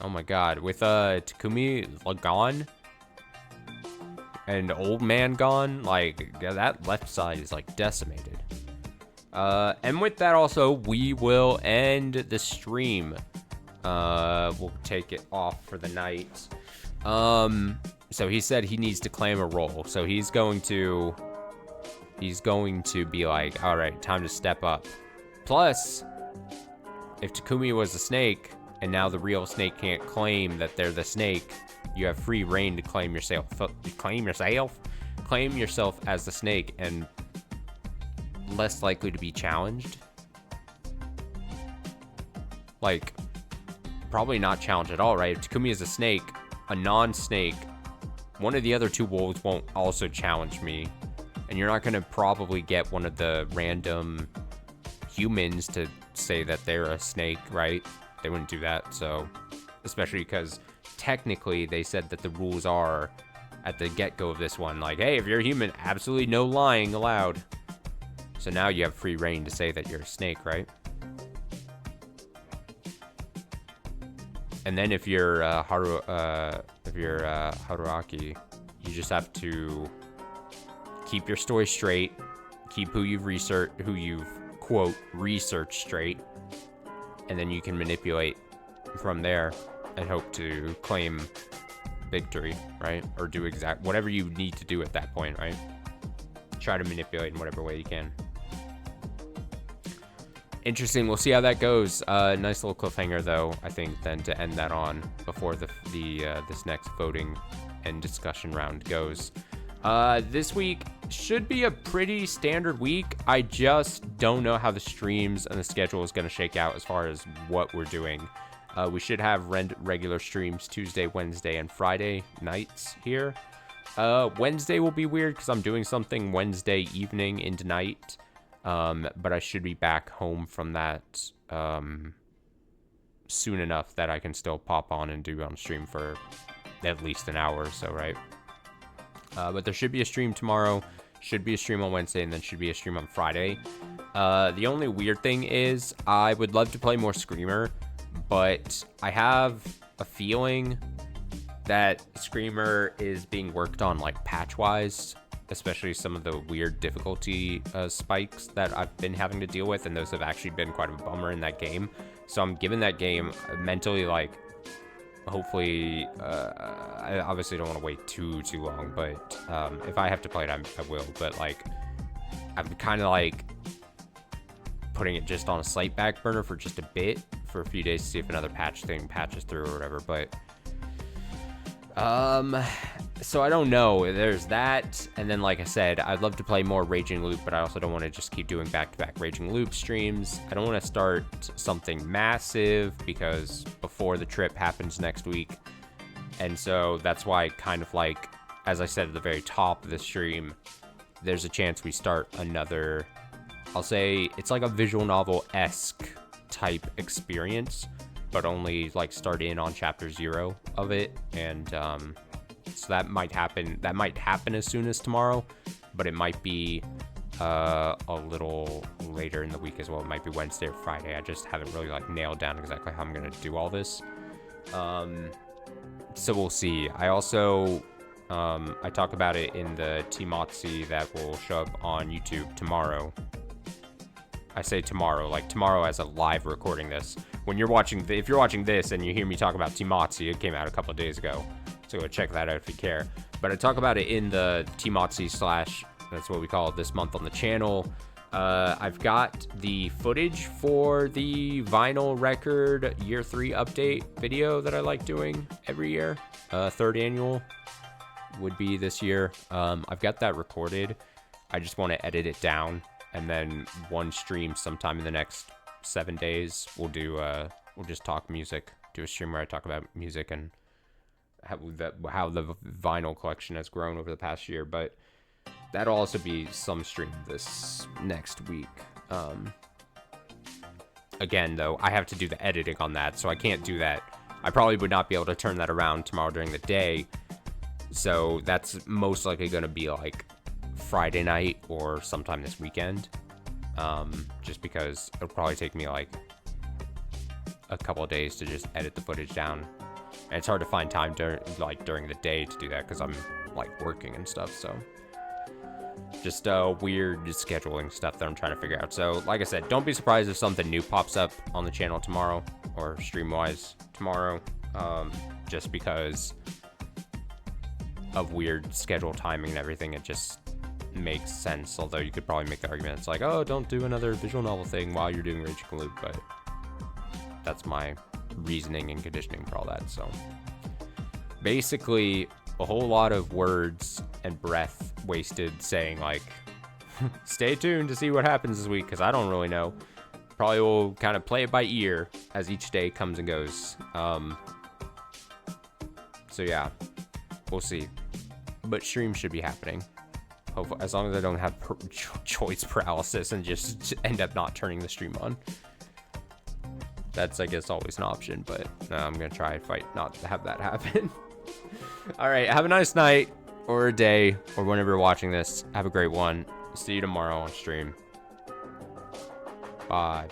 Oh my god, with Takumi gone, and old man gone, like, that left side is, like, decimated. And with that also, we will end the stream. We'll take it off for the night. So he said he needs to claim a role. So he's going to be like, all right, time to step up. Plus, if Takumi was a snake and now the real snake can't claim that they're the snake, you have free reign to claim yourself as the snake and less likely to be challenged. Like, probably not challenged at all, right? If Takumi is a snake, a non-snake, one of the other two wolves won't also challenge me. And you're not going to probably get one of the random humans to say that they're a snake, right? They wouldn't do that, so... Especially because technically they said that the rules are, at the get-go of this one, like, hey, if you're a human, absolutely no lying allowed. So now you have free reign to say that you're a snake, right? And then if you're Haruaki, you just have to keep your story straight, keep who you've quote researched straight, and then you can manipulate from there and hope to claim victory, right? Or do whatever you need to do at that point, right? Try to manipulate in whatever way you can. Interesting. We'll see how that goes. Nice little cliffhanger, though, I think, then to end that on before this next voting and discussion round goes. This week should be a pretty standard week. I just don't know how the streams and the schedule is going to shake out as far as what we're doing. We should have regular streams Tuesday, Wednesday, and Friday nights here. Wednesday will be weird because I'm doing something Wednesday evening into night. But I should be back home from that soon enough that I can still pop on and do on stream for at least an hour or so, right? But there should be a stream tomorrow, should be a stream on Wednesday, and then should be a stream on Friday. The only weird thing is I would love to play more Screamer, but I have a feeling that Screamer is being worked on like patch-wise especially some of the weird difficulty spikes that I've been having to deal with, and those have actually been quite a bummer in that game. So I'm giving that game mentally, like, hopefully, I obviously don't want to wait too long, but if I have to play it, I will. But like, I'm kind of like putting it just on a slight back burner for just a bit, for a few days to see if another patch thing patches through or whatever. But so I don't know. There's that, and then like I said, I'd love to play more Raging Loop, but I also don't want to just keep doing back-to-back Raging Loop streams. I don't want to start something massive because before the trip happens next week, and so that's why, kind of like, as I said at the very top of the stream, there's a chance we start another, I'll say it's like a visual novel-esque type experience, but only like start in on chapter 0 of it, and so that might happen. That might happen as soon as tomorrow, but it might be a little later in the week as well. It might be Wednesday or Friday. I just haven't really like nailed down exactly how I'm gonna do all this. So we'll see. I also I talk about it in the Timotzi that will show up on YouTube tomorrow. I say tomorrow, like tomorrow as a live recording this. When you're watching, if you're watching this and you hear me talk about Timotzi, it came out a couple of days ago. So go check that out if you care. But I talk about it in the Timotzi / that's what we call it this month on the channel. I've got the footage for the vinyl record year 3 update video that I like doing every year. 3rd annual would be this year. I've got that recorded. I just want to edit it down, and then one stream sometime in the next 7 days we'll do we'll just talk music, do a stream where I talk about music and how the vinyl collection has grown over the past year. But that'll also be some stream this next week. Again though, I have to do the editing on that, so I can't do that. I probably would not be able to turn that around tomorrow during the day, so that's most likely going to be like Friday night or sometime this weekend, just because it'll probably take me like a couple of days to just edit the footage down, and it's hard to find time during the day to do that because I'm like working and stuff. So just weird scheduling stuff that I'm trying to figure out. So like I said, don't be surprised if something new pops up on the channel tomorrow or stream wise tomorrow, just because of weird schedule timing and everything. It just makes sense, although you could probably make the argument it's like, oh, don't do another visual novel thing while you're doing Raging Loop, but that's my reasoning and conditioning for all that. So basically a whole lot of words and breath wasted saying like stay tuned to see what happens this week, because I don't really know. Probably will kind of play it by ear as each day comes and goes. So yeah, we'll see, but streams should be happening, hopefully, as long as I don't have choice paralysis and just end up not turning the stream on. That's, I guess, always an option, but I'm gonna try and fight not to have that happen. All right, have a nice night or a day or whenever you're watching this. Have a great one. See you tomorrow on stream. Bye.